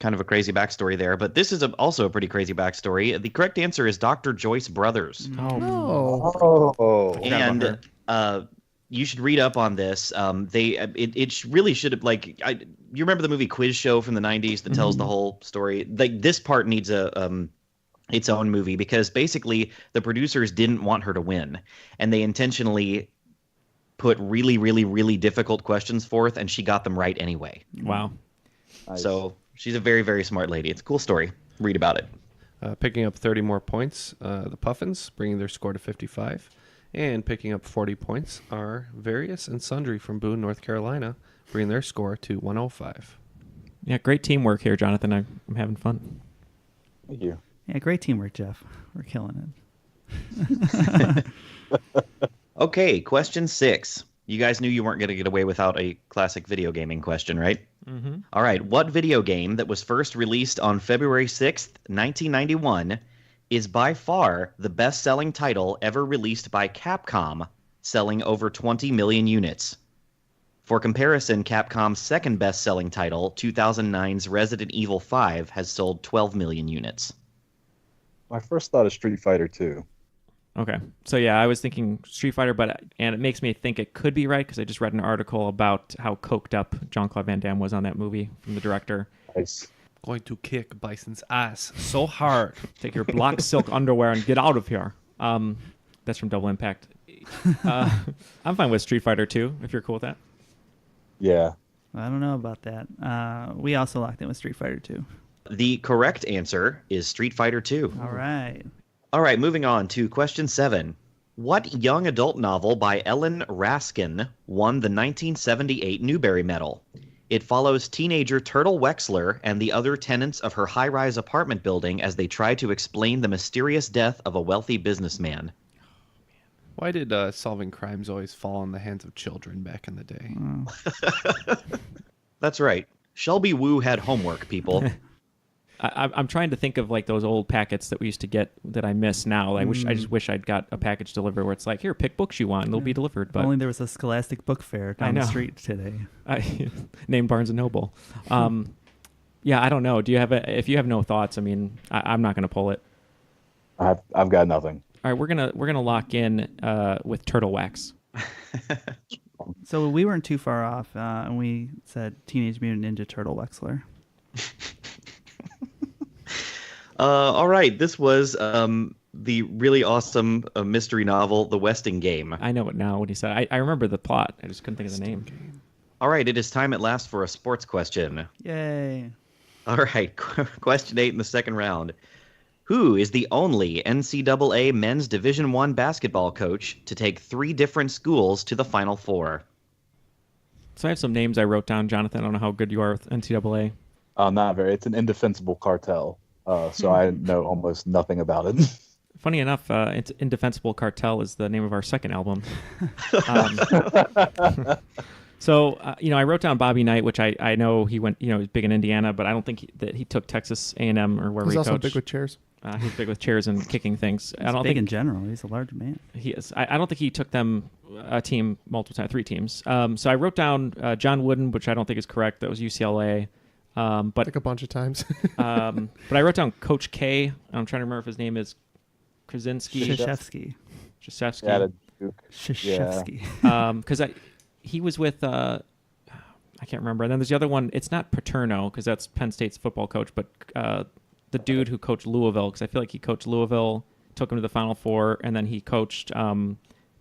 of a crazy backstory there. But this is also a pretty crazy backstory. The correct answer is Dr. Joyce Brothers. Oh. And you should read up on this. It really should have, like, you remember the movie Quiz Show from the 90s that tells the whole story? Like, this part needs its own movie because basically the producers didn't want her to win, and they intentionally put really, really, really difficult questions forth, and she got them right anyway. Wow. Nice. So she's a very, very smart lady. It's a cool story. Read about it. Picking up 30 more points, the Puffins, bringing their score to 55. And picking up 40 points are Various and Sundry from Boone, North Carolina, bringing their score to 105. Yeah, great teamwork here, Jonathan. I'm having fun. Thank you. Yeah, great teamwork, Jeff. We're killing it. Okay, question 6. You guys knew you weren't going to get away without a classic video gaming question, right? Mm-hmm. All right, what video game that was first released on February 6th, 1991 is by far the best-selling title ever released by Capcom, selling over 20 million units? For comparison, Capcom's second best-selling title, 2009's Resident Evil 5, has sold 12 million units. My first thought is Street Fighter 2. Okay. So yeah, I was thinking Street Fighter, and it makes me think it could be right because I just read an article about how coked up Jean-Claude Van Damme was on that movie from the director. Nice. Going to kick Bison's ass so hard. Take your black silk underwear and get out of here. That's from Double Impact. I'm fine with Street Fighter 2, if you're cool with that. Yeah. I don't know about that. We also locked in with Street Fighter 2. The correct answer is Street Fighter 2. All right. All right, moving on to question 7. What young adult novel by Ellen Raskin won the 1978 Newbery Medal? It follows teenager Turtle Wexler and the other tenants of her high-rise apartment building as they try to explain the mysterious death of a wealthy businessman. Why did solving crimes always fall in the hands of children back in the day? That's right. Shelby Woo had homework, people. I'm trying to think of like those old packets that we used to get that I miss now. I just wish I'd got a package delivered where it's like, here, pick books you want, and they'll be delivered. But Only there was a Scholastic book fair down the street today. Named Barnes and Noble. Yeah, I don't know. Do you have if you have no thoughts? I mean, I'm not going to pull it. I've got nothing. All right, we're gonna lock in with turtle wax. So we weren't too far off, and we said Teenage Mutant Ninja Turtle Wexler. All right, this was the really awesome mystery novel, The Westing Game. I know it now when he said. I remember the plot. I just couldn't think of the name. All right, it is time at last for a sports question. Yay! All right, question 8 in the second round. Who is the only NCAA men's Division I basketball coach to take 3 different schools to the Final Four? So I have some names I wrote down, Jonathan. I don't know how good you are with NCAA. Not very. It's an indefensible cartel, so I know almost nothing about it. Funny enough, it's Indefensible Cartel is the name of our second album. So, I wrote down Bobby Knight, which I know he went, he's big in Indiana, but I don't think that he took Texas A&M or wherever he coached. He's also big with chairs. He's big with chairs and kicking things. He's big in general. He's a large man. He is. I don't think he took them a team multiple times, 3 teams. So I wrote down John Wooden, which I don't think is correct. That was UCLA. But like a bunch of times. But I wrote down Coach K. I'm trying to remember if his name is Krasinski. Krzyzewski. Yeah, Duke. Krzyzewski. Because he was with I can't remember. And then there's the other one. It's not Paterno because that's Penn State's football coach, but the dude who coached Louisville, because I feel like he coached Louisville, took him to the Final Four, and then he coached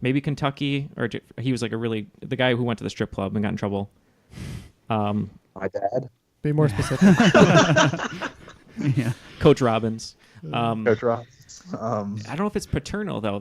maybe Kentucky, or he was like the guy who went to the strip club and got in trouble. My dad. Be more specific. Yeah. Coach Robbins. Coach Robbins. I don't know if it's Paterno though.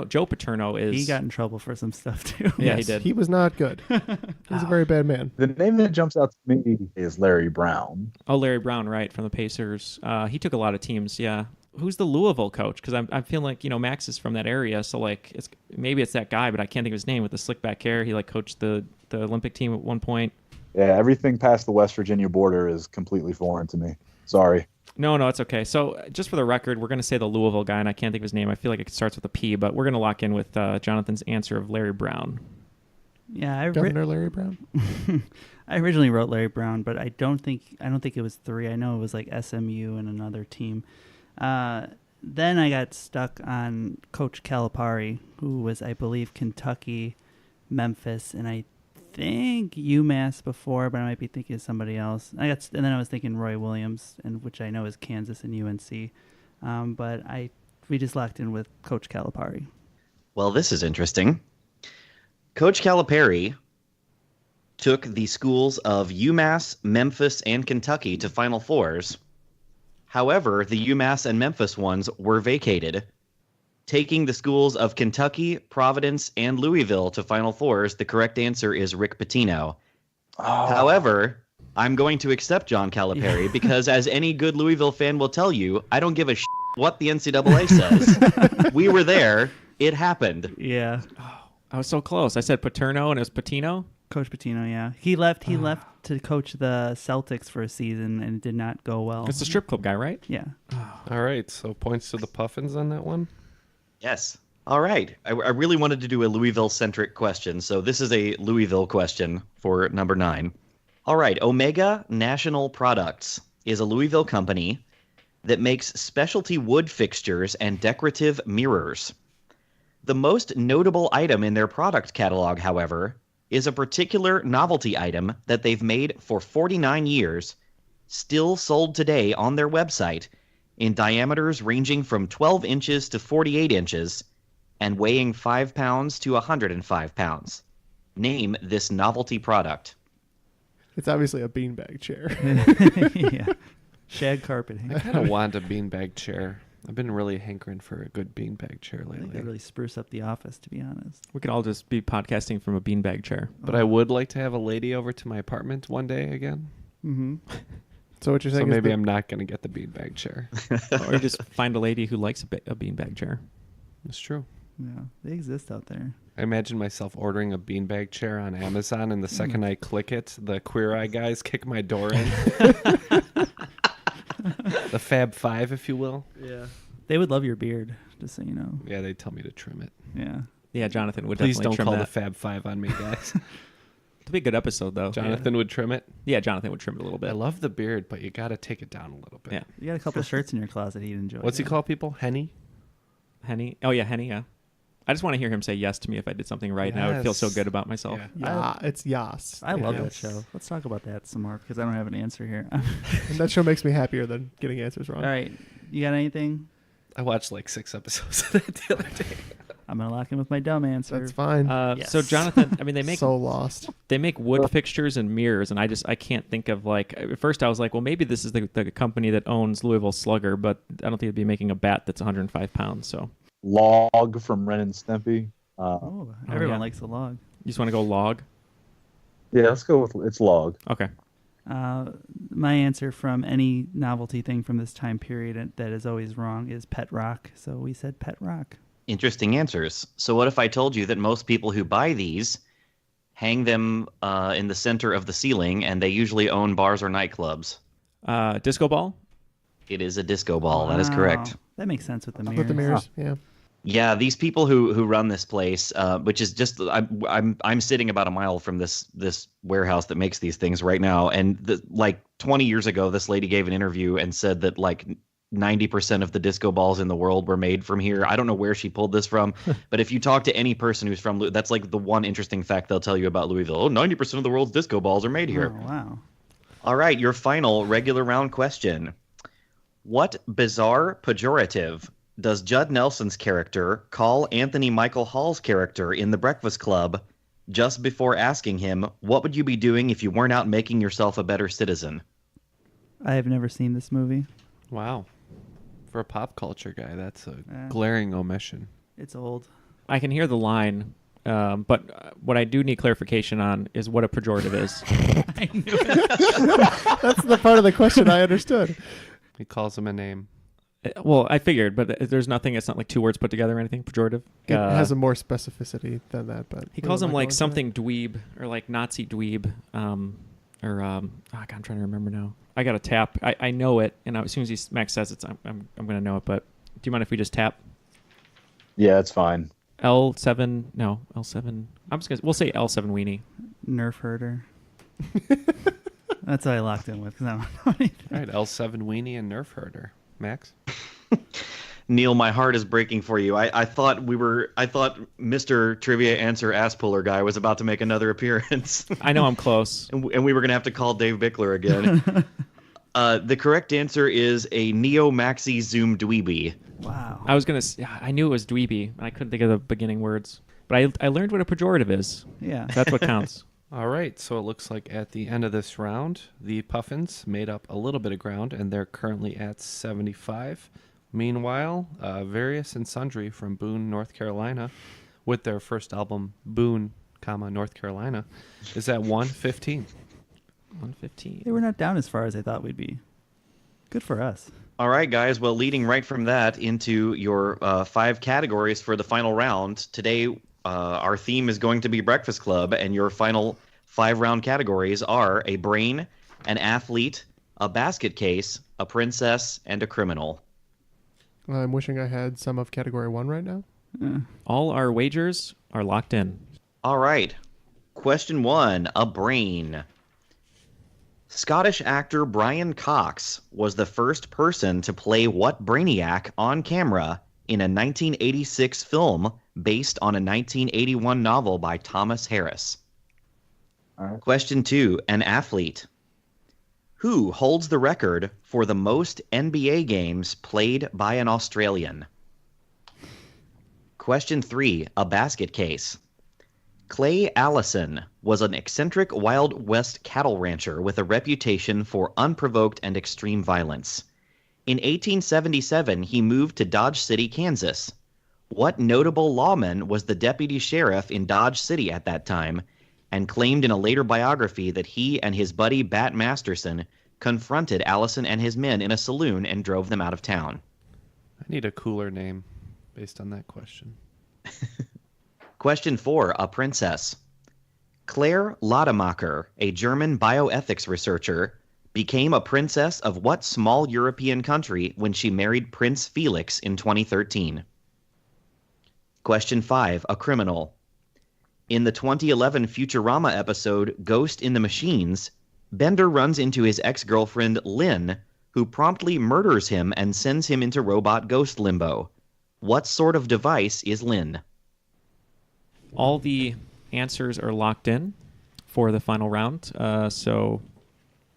Joe Paterno is. He got in trouble for some stuff too. Yeah, he did. He was not good. He's a very bad man. The name that jumps out to me is Larry Brown. Oh, Larry Brown, right, from the Pacers. He took a lot of teams, yeah. Who's the Louisville coach? Because I'm feeling like, Max is from that area, so like maybe it's that guy, but I can't think of his name with the slick back hair. He like coached the Olympic team at one point. Yeah, everything past the West Virginia border is completely foreign to me. Sorry. No, it's okay. So just for the record, we're going to say the Louisville guy, and I can't think of his name. I feel like it starts with a P, but we're going to lock in with Jonathan's answer of Larry Brown. Yeah, Governor Larry Brown. I originally wrote Larry Brown, but I don't think it was 3. I know it was like SMU and another team. Then I got stuck on Coach Calipari, who was, I believe, Kentucky, Memphis, and I think UMass before, but I might be thinking of somebody else. And then I was thinking Roy Williams, and which I know is Kansas and UNC. But we just locked in with Coach Calipari. Well, this is interesting. Coach Calipari took the schools of UMass, Memphis, and Kentucky to Final Fours. However, the UMass and Memphis ones were vacated. Taking the schools of Kentucky, Providence, and Louisville to Final Fours, the correct answer is Rick Pitino. Oh. However, I'm going to accept John Calipari because, as any good Louisville fan will tell you, I don't give a what the NCAA says. We were there. It happened. Yeah. Oh, I was so close. I said Paterno, and it was Pitino. Coach Pitino, yeah. He left to coach the Celtics for a season, and it did not go well. It's the strip club guy, right? Yeah. All right, so points to the Puffins on that one? Yes. All right. I really wanted to do a Louisville-centric question, so this is a Louisville question for number 9. All right. Omega National Products is a Louisville company that makes specialty wood fixtures and decorative mirrors. The most notable item in their product catalog, however, is a particular novelty item that they've made for 49 years, still sold today on their website, in diameters ranging from 12 inches to 48 inches and weighing 5 pounds to 105 pounds. Name this novelty product. It's obviously a beanbag chair. Yeah. Shag carpeting. I kind of want a beanbag chair. I've been really hankering for a good beanbag chair I think lately. they really spruce up the office, to be honest. We could all just be podcasting from a beanbag chair. But I would like to have a lady over to my apartment one day again. Mm-hmm. So what you're So saying maybe is I'm not going to get the beanbag chair. Or just find a lady who likes a beanbag chair. It's true. Yeah, they exist out there. I imagine myself ordering a beanbag chair on Amazon, and the second I click it, the Queer Eye guys kick my door in. The Fab Five, if you will. Yeah. They would love your beard, just so you know. Yeah, they tell me to trim it. Yeah. Yeah, Jonathan would Please definitely don't trim call that. the Fab Five on me, guys. It'd be a good episode, though. Jonathan would trim it. Yeah, Jonathan would trim it a little bit. I love the beard, but you got to take it down a little bit. Yeah. You got a couple shirts in your closet he'd enjoy. What's he call people? Henny? Henny. Oh, yeah, Henny, yeah. I just want to hear him say yes to me if I did something right, and I would feel so Yes. good about myself. Yeah. It's Yas. I love Yeah. that show. Let's talk about that some more because I don't have an answer here. All And that show makes me happier than getting answers wrong. right. You got anything? I watched like 6 episodes of that the other day. I'm going to lock in with my dumb answer. That's fine. Yes. So Jonathan, I mean, they make so lost. they make wood fixtures and mirrors, and I can't think of like. At first, I was like, well, maybe this is the company that owns Louisville Slugger, but I don't think it'd be making a bat that's 105 pounds. So Log from Ren and Stimpy. Oh, everyone yeah. likes a log. you just want to go log? Yeah, let's go with it's Log. Okay. My answer from any novelty thing from this time period that is always wrong is Pet Rock. So we said Pet Rock. Interesting answers. So what if I told you that most people who buy these hang them in the center of the ceiling, and they usually own bars or nightclubs? Disco ball. It is a disco ball. That is correct. Wow. That makes sense with the mirrors. With the mirrors, yeah. Yeah, these people who run this place, which is just I'm sitting about a mile from this warehouse that makes these things right now, and like 20 years ago, this lady gave an interview and said that like 90% of the disco balls in the world were made from here. I don't know where she pulled this from, but if you talk to any person who's from, that's like the one interesting fact they'll tell you about Louisville. Oh, 90% of the world's disco balls are made here. Oh, wow. All right, your final regular round question. What bizarre pejorative does Judd Nelson's character call Anthony Michael Hall's character in The Breakfast Club just before asking him, what would you be doing if you weren't out making yourself a better citizen? I have never seen this movie. Wow. For a pop culture guy, that's a Yeah. glaring omission. It's old. I can hear the line, but what I do need clarification on is what a pejorative is. That's the part of the question I understood. He calls him a name. Well, I figured, but there's nothing. It's not like two words put together or anything. Pejorative. It has a more specificity than that, but He we calls won't him go like into something dweeb or like Nazi dweeb, I'm trying to remember now. I got to tap. I know it, and as soon as Max says it, I'm gonna know it. But do you mind if we just tap? Yeah, it's fine. L7. No, L7. We'll say L7 weenie. Nerf herder. That's what I locked in with because I don't know anything. All right, L7 Weenie and Nerf Herder. Max? Neal, my heart is breaking for you. I thought Mr. Trivia Answer Ass Puller guy was about to make another appearance. I know I'm close. and we were going to have to call Dave Bickler again. The correct answer is a Neo Maxi Zoom Dweeby. Wow. I knew it was dweeby. I couldn't think of the beginning words, but I learned what a pejorative is. Yeah. That's what counts. All right, so it looks like at the end of this round, the Puffins made up a little bit of ground, and they're currently at 75. Meanwhile, Various and Sundry from Boone, North Carolina, with their first album, Boone, North Carolina, is at 115. 115. They were not down as far as I thought we'd be. Good for us. All right, guys. Well, leading right from that into your 5 categories for the final round, today our theme is going to be Breakfast Club, and your final 5-round categories are a brain, an athlete, a basket case, a princess, and a criminal. I'm wishing I had some of category 1 right now. All our wagers are locked in. All right. Question 1, a brain. Scottish actor Brian Cox was the first person to play what brainiac on camera in a 1986 film based on a 1981 novel by Thomas Harris? All right. Question 2, an athlete. Who holds the record for the most NBA games played by an Australian? Question 3, a basket case. Clay Allison was an eccentric Wild West cattle rancher with a reputation for unprovoked and extreme violence. In 1877, he moved to Dodge City, Kansas. What notable lawman was the deputy sheriff in Dodge City at that time, and claimed in a later biography that he and his buddy Bat Masterson confronted Allison and his men in a saloon and drove them out of town? I need a cooler name based on that question. Question 4, a princess. Claire Lademacher, a German bioethics researcher, became a princess of what small European country when she married Prince Felix in 2013? Question 5, a criminal. In the 2011 Futurama episode Ghost in the Machines, Bender runs into his ex-girlfriend Lynn, who promptly murders him and sends him into robot ghost limbo. What sort of device is Lynn? All the answers are locked in for the final round. So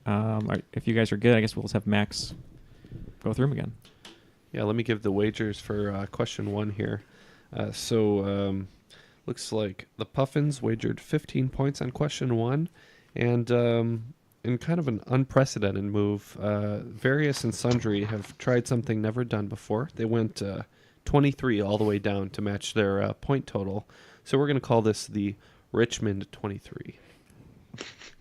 if you guys are good, I guess we'll just have Max go through them again. Yeah, let me give the wagers for question 1 here. Looks like the Puffins wagered 15 points on question 1, and in kind of an unprecedented move, Various and Sundry have tried something never done before. They went 23 all the way down to match their point total. So we're going to call this the Richmond 23.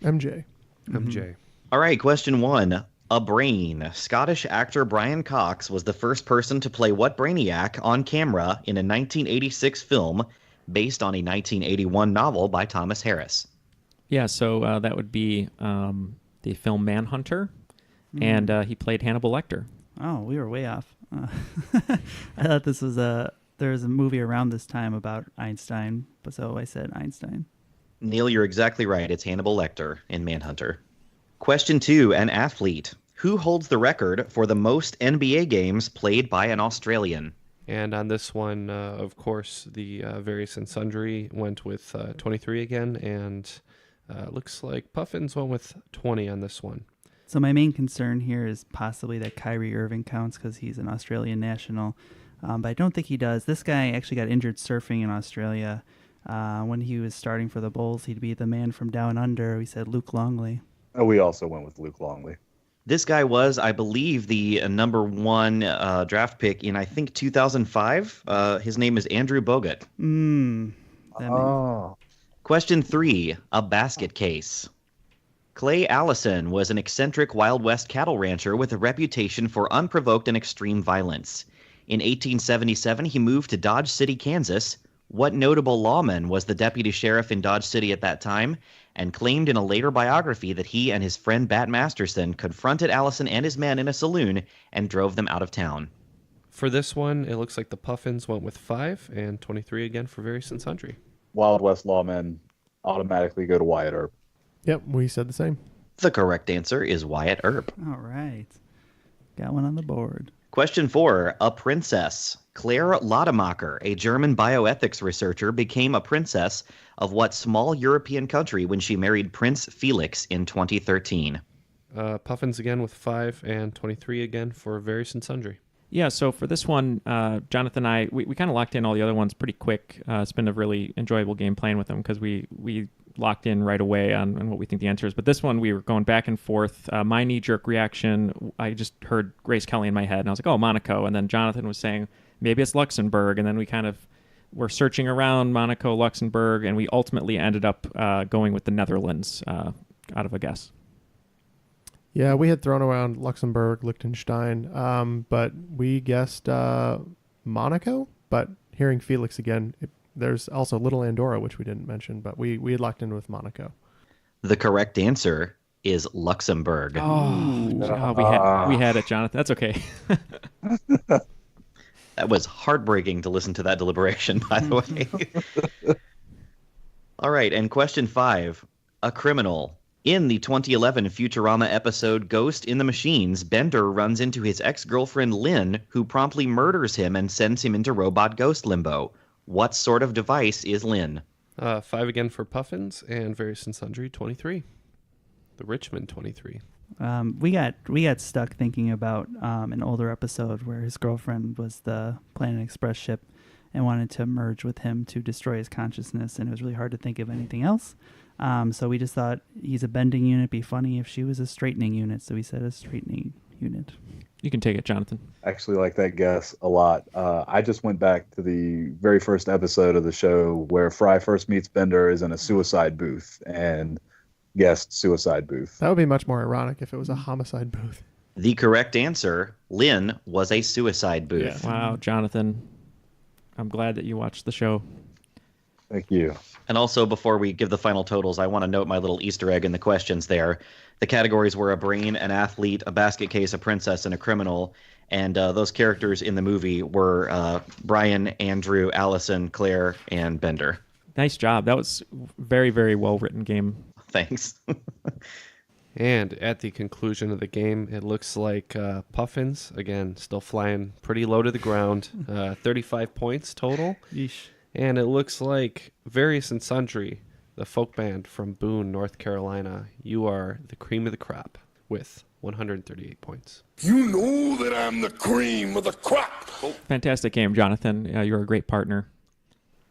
MJ. MJ. All right, question 1. A brain. Scottish actor Brian Cox was the first person to play what Brainiac on camera in a 1986 film based on a 1981 novel by Thomas Harris. Yeah, so that would be the film Manhunter, and he played Hannibal Lecter. Oh, we were way off. I thought this was there was a movie around this time about Einstein, but so I said Einstein. Neal, you're exactly right. It's Hannibal Lecter in Manhunter. Question 2, an athlete. Who holds the record for the most NBA games played by an Australian? And on this one, of course, the Various and Sundry went with 23 again, and looks like Puffins went with 20 on this one. So my main concern here is possibly that Kyrie Irving counts because he's an Australian national, but I don't think he does. This guy actually got injured surfing in Australia. When he was starting for the Bulls, he'd be the man from down under. We said Luke Longley. Oh, we also went with Luke Longley. This guy was, I believe, the number 1 draft pick in, I think, 2005. His name is Andrew Bogut. Question 3, a basket case. Clay Allison was an eccentric Wild West cattle rancher with a reputation for unprovoked and extreme violence. In 1877, he moved to Dodge City, Kansas. What notable lawman was the deputy sheriff in Dodge City at that time, and claimed in a later biography that he and his friend Bat Masterson confronted Allison and his men in a saloon and drove them out of town? For this one, it looks like the Puffins went with 5 and 23 again for Various and Sundry. Wild West lawmen automatically go to Wyatt Earp. Yep, we said the same. The correct answer is Wyatt Earp. All right. Got one on the board. Question 4, a princess. Claire Lottemacher, a German bioethics researcher, became a princess of what small European country when she married Prince Felix in 2013? Puffins again with 5 and 23 again for Various and Sundry. Yeah, so for this one, Jonathan and I, we kind of locked in all the other ones pretty quick. It's been a really enjoyable game playing with them because we locked in right away on what we think the answer is. But this one, we were going back and forth. My knee-jerk reaction, I just heard Grace Kelly in my head, and I was like, oh, Monaco. And then Jonathan was saying, maybe it's Luxembourg. And then we kind of were searching around Monaco, Luxembourg, and we ultimately ended up going with the Netherlands out of a guess. Yeah, we had thrown around Luxembourg, Liechtenstein, but we guessed Monaco. But hearing Felix again, there's also Little Andorra, which we didn't mention, but we had locked in with Monaco. The correct answer is Luxembourg. We had it, Jonathan. That's okay. That was heartbreaking to listen to that deliberation, by the way. All right, and question 5, a criminal. In the 2011 Futurama episode Ghost in the Machines, Bender runs into his ex-girlfriend Lynn, who promptly murders him and sends him into robot ghost limbo. What sort of device is Lynn? 5 again for Puffins and Various and Sundry 23. The Richmond 23. We got stuck thinking about an older episode where his girlfriend was the Planet Express ship and wanted to merge with him to destroy his consciousness, and it was really hard to think of anything else. So we just thought he's a bending unit. Be funny if she was a straightening unit. So we said a straightening unit. You can take it, Jonathan. I actually like that guess a lot. I just went back to the very first episode of the show where Fry first meets Bender is in a suicide booth and guessed suicide booth. That would be much more ironic if it was a homicide booth. The correct answer, Lynn, was a suicide booth. Yeah. Wow, Jonathan. I'm glad that you watched the show. Thank you. And also, before we give the final totals, I want to note my little Easter egg in the questions there. The categories were a brain, an athlete, a basket case, a princess, and a criminal. And those characters in the movie were Brian, Andrew, Allison, Claire, and Bender. Nice job. That was very, very well-written game. Thanks. And at the conclusion of the game, it looks like Puffins, again, still flying pretty low to the ground, 35 points total. Yeesh. And it looks like Various and Sundry, the folk band from Boone, North Carolina, you are the cream of the crop with 138 points. You know that I'm the cream of the crop. Fantastic game, Jonathan. You're a great partner.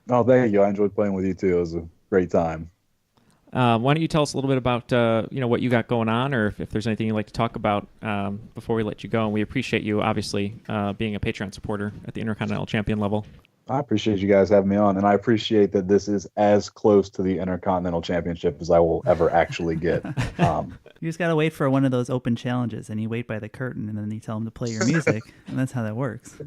Oh, thank you. I enjoyed playing with you too. It was a great time. Why don't you tell us a little bit about what you got going on, or if there's anything you'd like to talk about before we let you go? And we appreciate you, obviously, being a Patreon supporter at the Intercontinental Champion level. I appreciate you guys having me on, and I appreciate that this is as close to the Intercontinental Championship as I will ever actually get. You just gotta wait for one of those open challenges, and you wait by the curtain, and then you tell them to play your music, and that's how that works.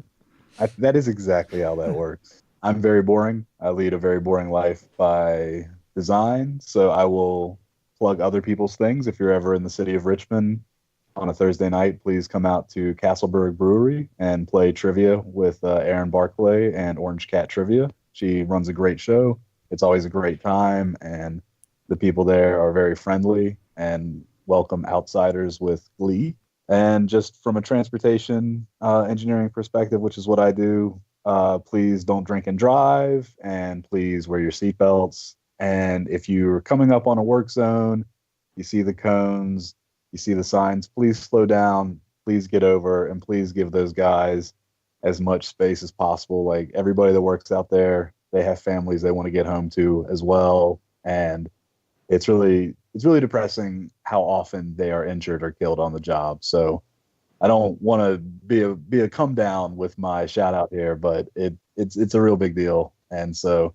That is exactly how that works. I'm very boring. I lead a very boring life by design, so I will plug other people's things. If you're ever in the city of Richmond on a Thursday night, please come out to Castleberg Brewery and play trivia with Erin Barclay and Orange Cat Trivia. She runs a great show. It's always a great time, and the people there are very friendly and welcome outsiders with glee. And just from a transportation engineering perspective, which is what I do, please don't drink and drive, and please wear your seatbelts. And if you're coming up on a work zone, you see the cones, you see the signs, please slow down, please get over, and please give those guys as much space as possible. Like, everybody that works out there, they have families they want to get home to as well. And it's really depressing how often they are injured or killed on the job. So I don't want to be a come down with my shout out here, but it's a real big deal. And so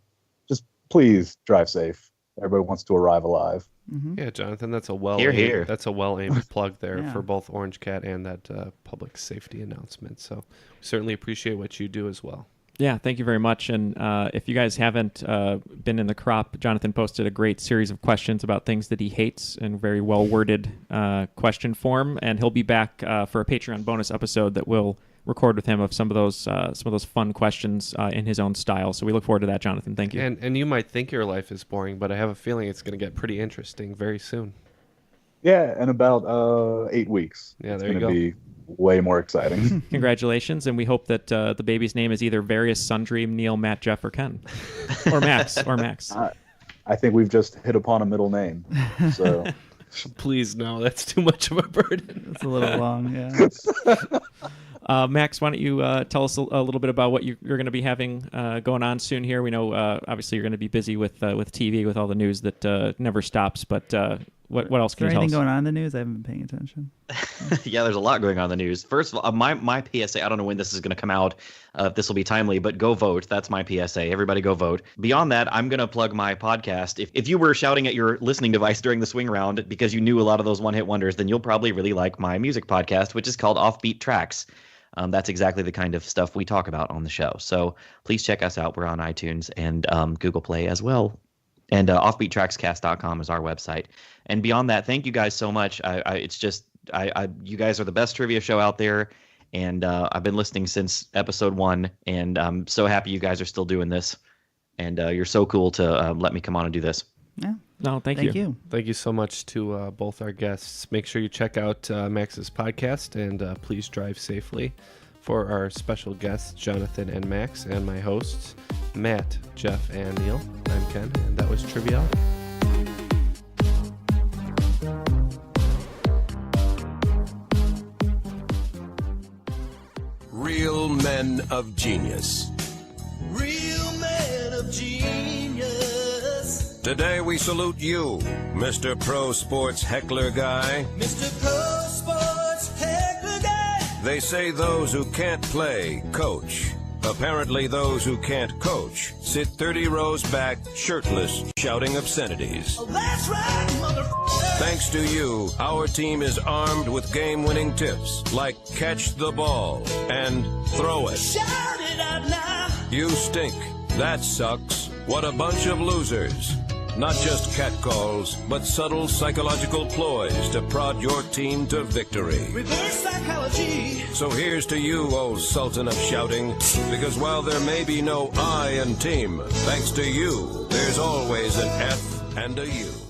just please drive safe. Everybody wants to arrive alive. Mm-hmm. Yeah, Jonathan, that's a well-aimed plug there for both Orange Cat and that public safety announcement. So we certainly appreciate what you do as well. Yeah, thank you very much. And if you guys haven't been in the crop, Jonathan posted a great series of questions about things that he hates in very well-worded question form. And he'll be back for a Patreon bonus episode that we'll record with him of some of those fun questions in his own style. So we look forward to that, Jonathan. Thank you. And you might think your life is boring, but I have a feeling it's going to get pretty interesting very soon. Yeah, in about 8 weeks. Yeah, it's there you going go. to be way more exciting. Congratulations, and we hope that the baby's name is either Various, Sundry, Neal, Matt, Jeff, or Ken. Or Max. I think we've just hit upon a middle name. So Please, no, that's too much of a burden. It's a little long, yeah. Max, why don't you tell us a little bit about what you're going to be having going on soon here? We know, obviously, you're going to be busy with TV, with all the news that never stops, but what else can you tell us? Is there anything going on in the news? I haven't been paying attention. Yeah, there's a lot going on in the news. First of all, my PSA, I don't know when this is going to come out, if this will be timely, but go vote. That's my PSA. Everybody go vote. Beyond that, I'm going to plug my podcast. If you were shouting at your listening device during the swing round because you knew a lot of those one-hit wonders, then you'll probably really like my music podcast, which is called Offbeat Tracks. That's exactly the kind of stuff we talk about on the show. So please check us out. We're on iTunes and Google Play as well. And offbeattrackscast.com is our website. And beyond that, thank you guys so much. You guys are the best trivia show out there. And I've been listening since episode 1. And I'm so happy you guys are still doing this. And you're so cool to let me come on and do this. Yeah. No, thank you. Thank you so much to both our guests. Make sure you check out Max's podcast, and please drive safely. For our special guests, Jonathan and Max, and my hosts, Matt, Jeff, and Neal, I'm Ken, and that was Triviality. Real men of genius. Real man of genius. Today we salute you, Mr. Pro Sports Heckler Guy. Mr. Pro Sports Heckler Guy. They say those who can't play, coach. Apparently those who can't coach sit 30 rows back, shirtless, shouting obscenities. Oh, that's right, motherfucker. Thanks to you, our team is armed with game-winning tips, like catch the ball and throw it. Shout it out now. You stink. That sucks. What a bunch of losers. Not just catcalls, but subtle psychological ploys to prod your team to victory. Reverse psychology. So here's to you, oh Sultan of Shouting, because while there may be no I in team, thanks to you, there's always an F and a U.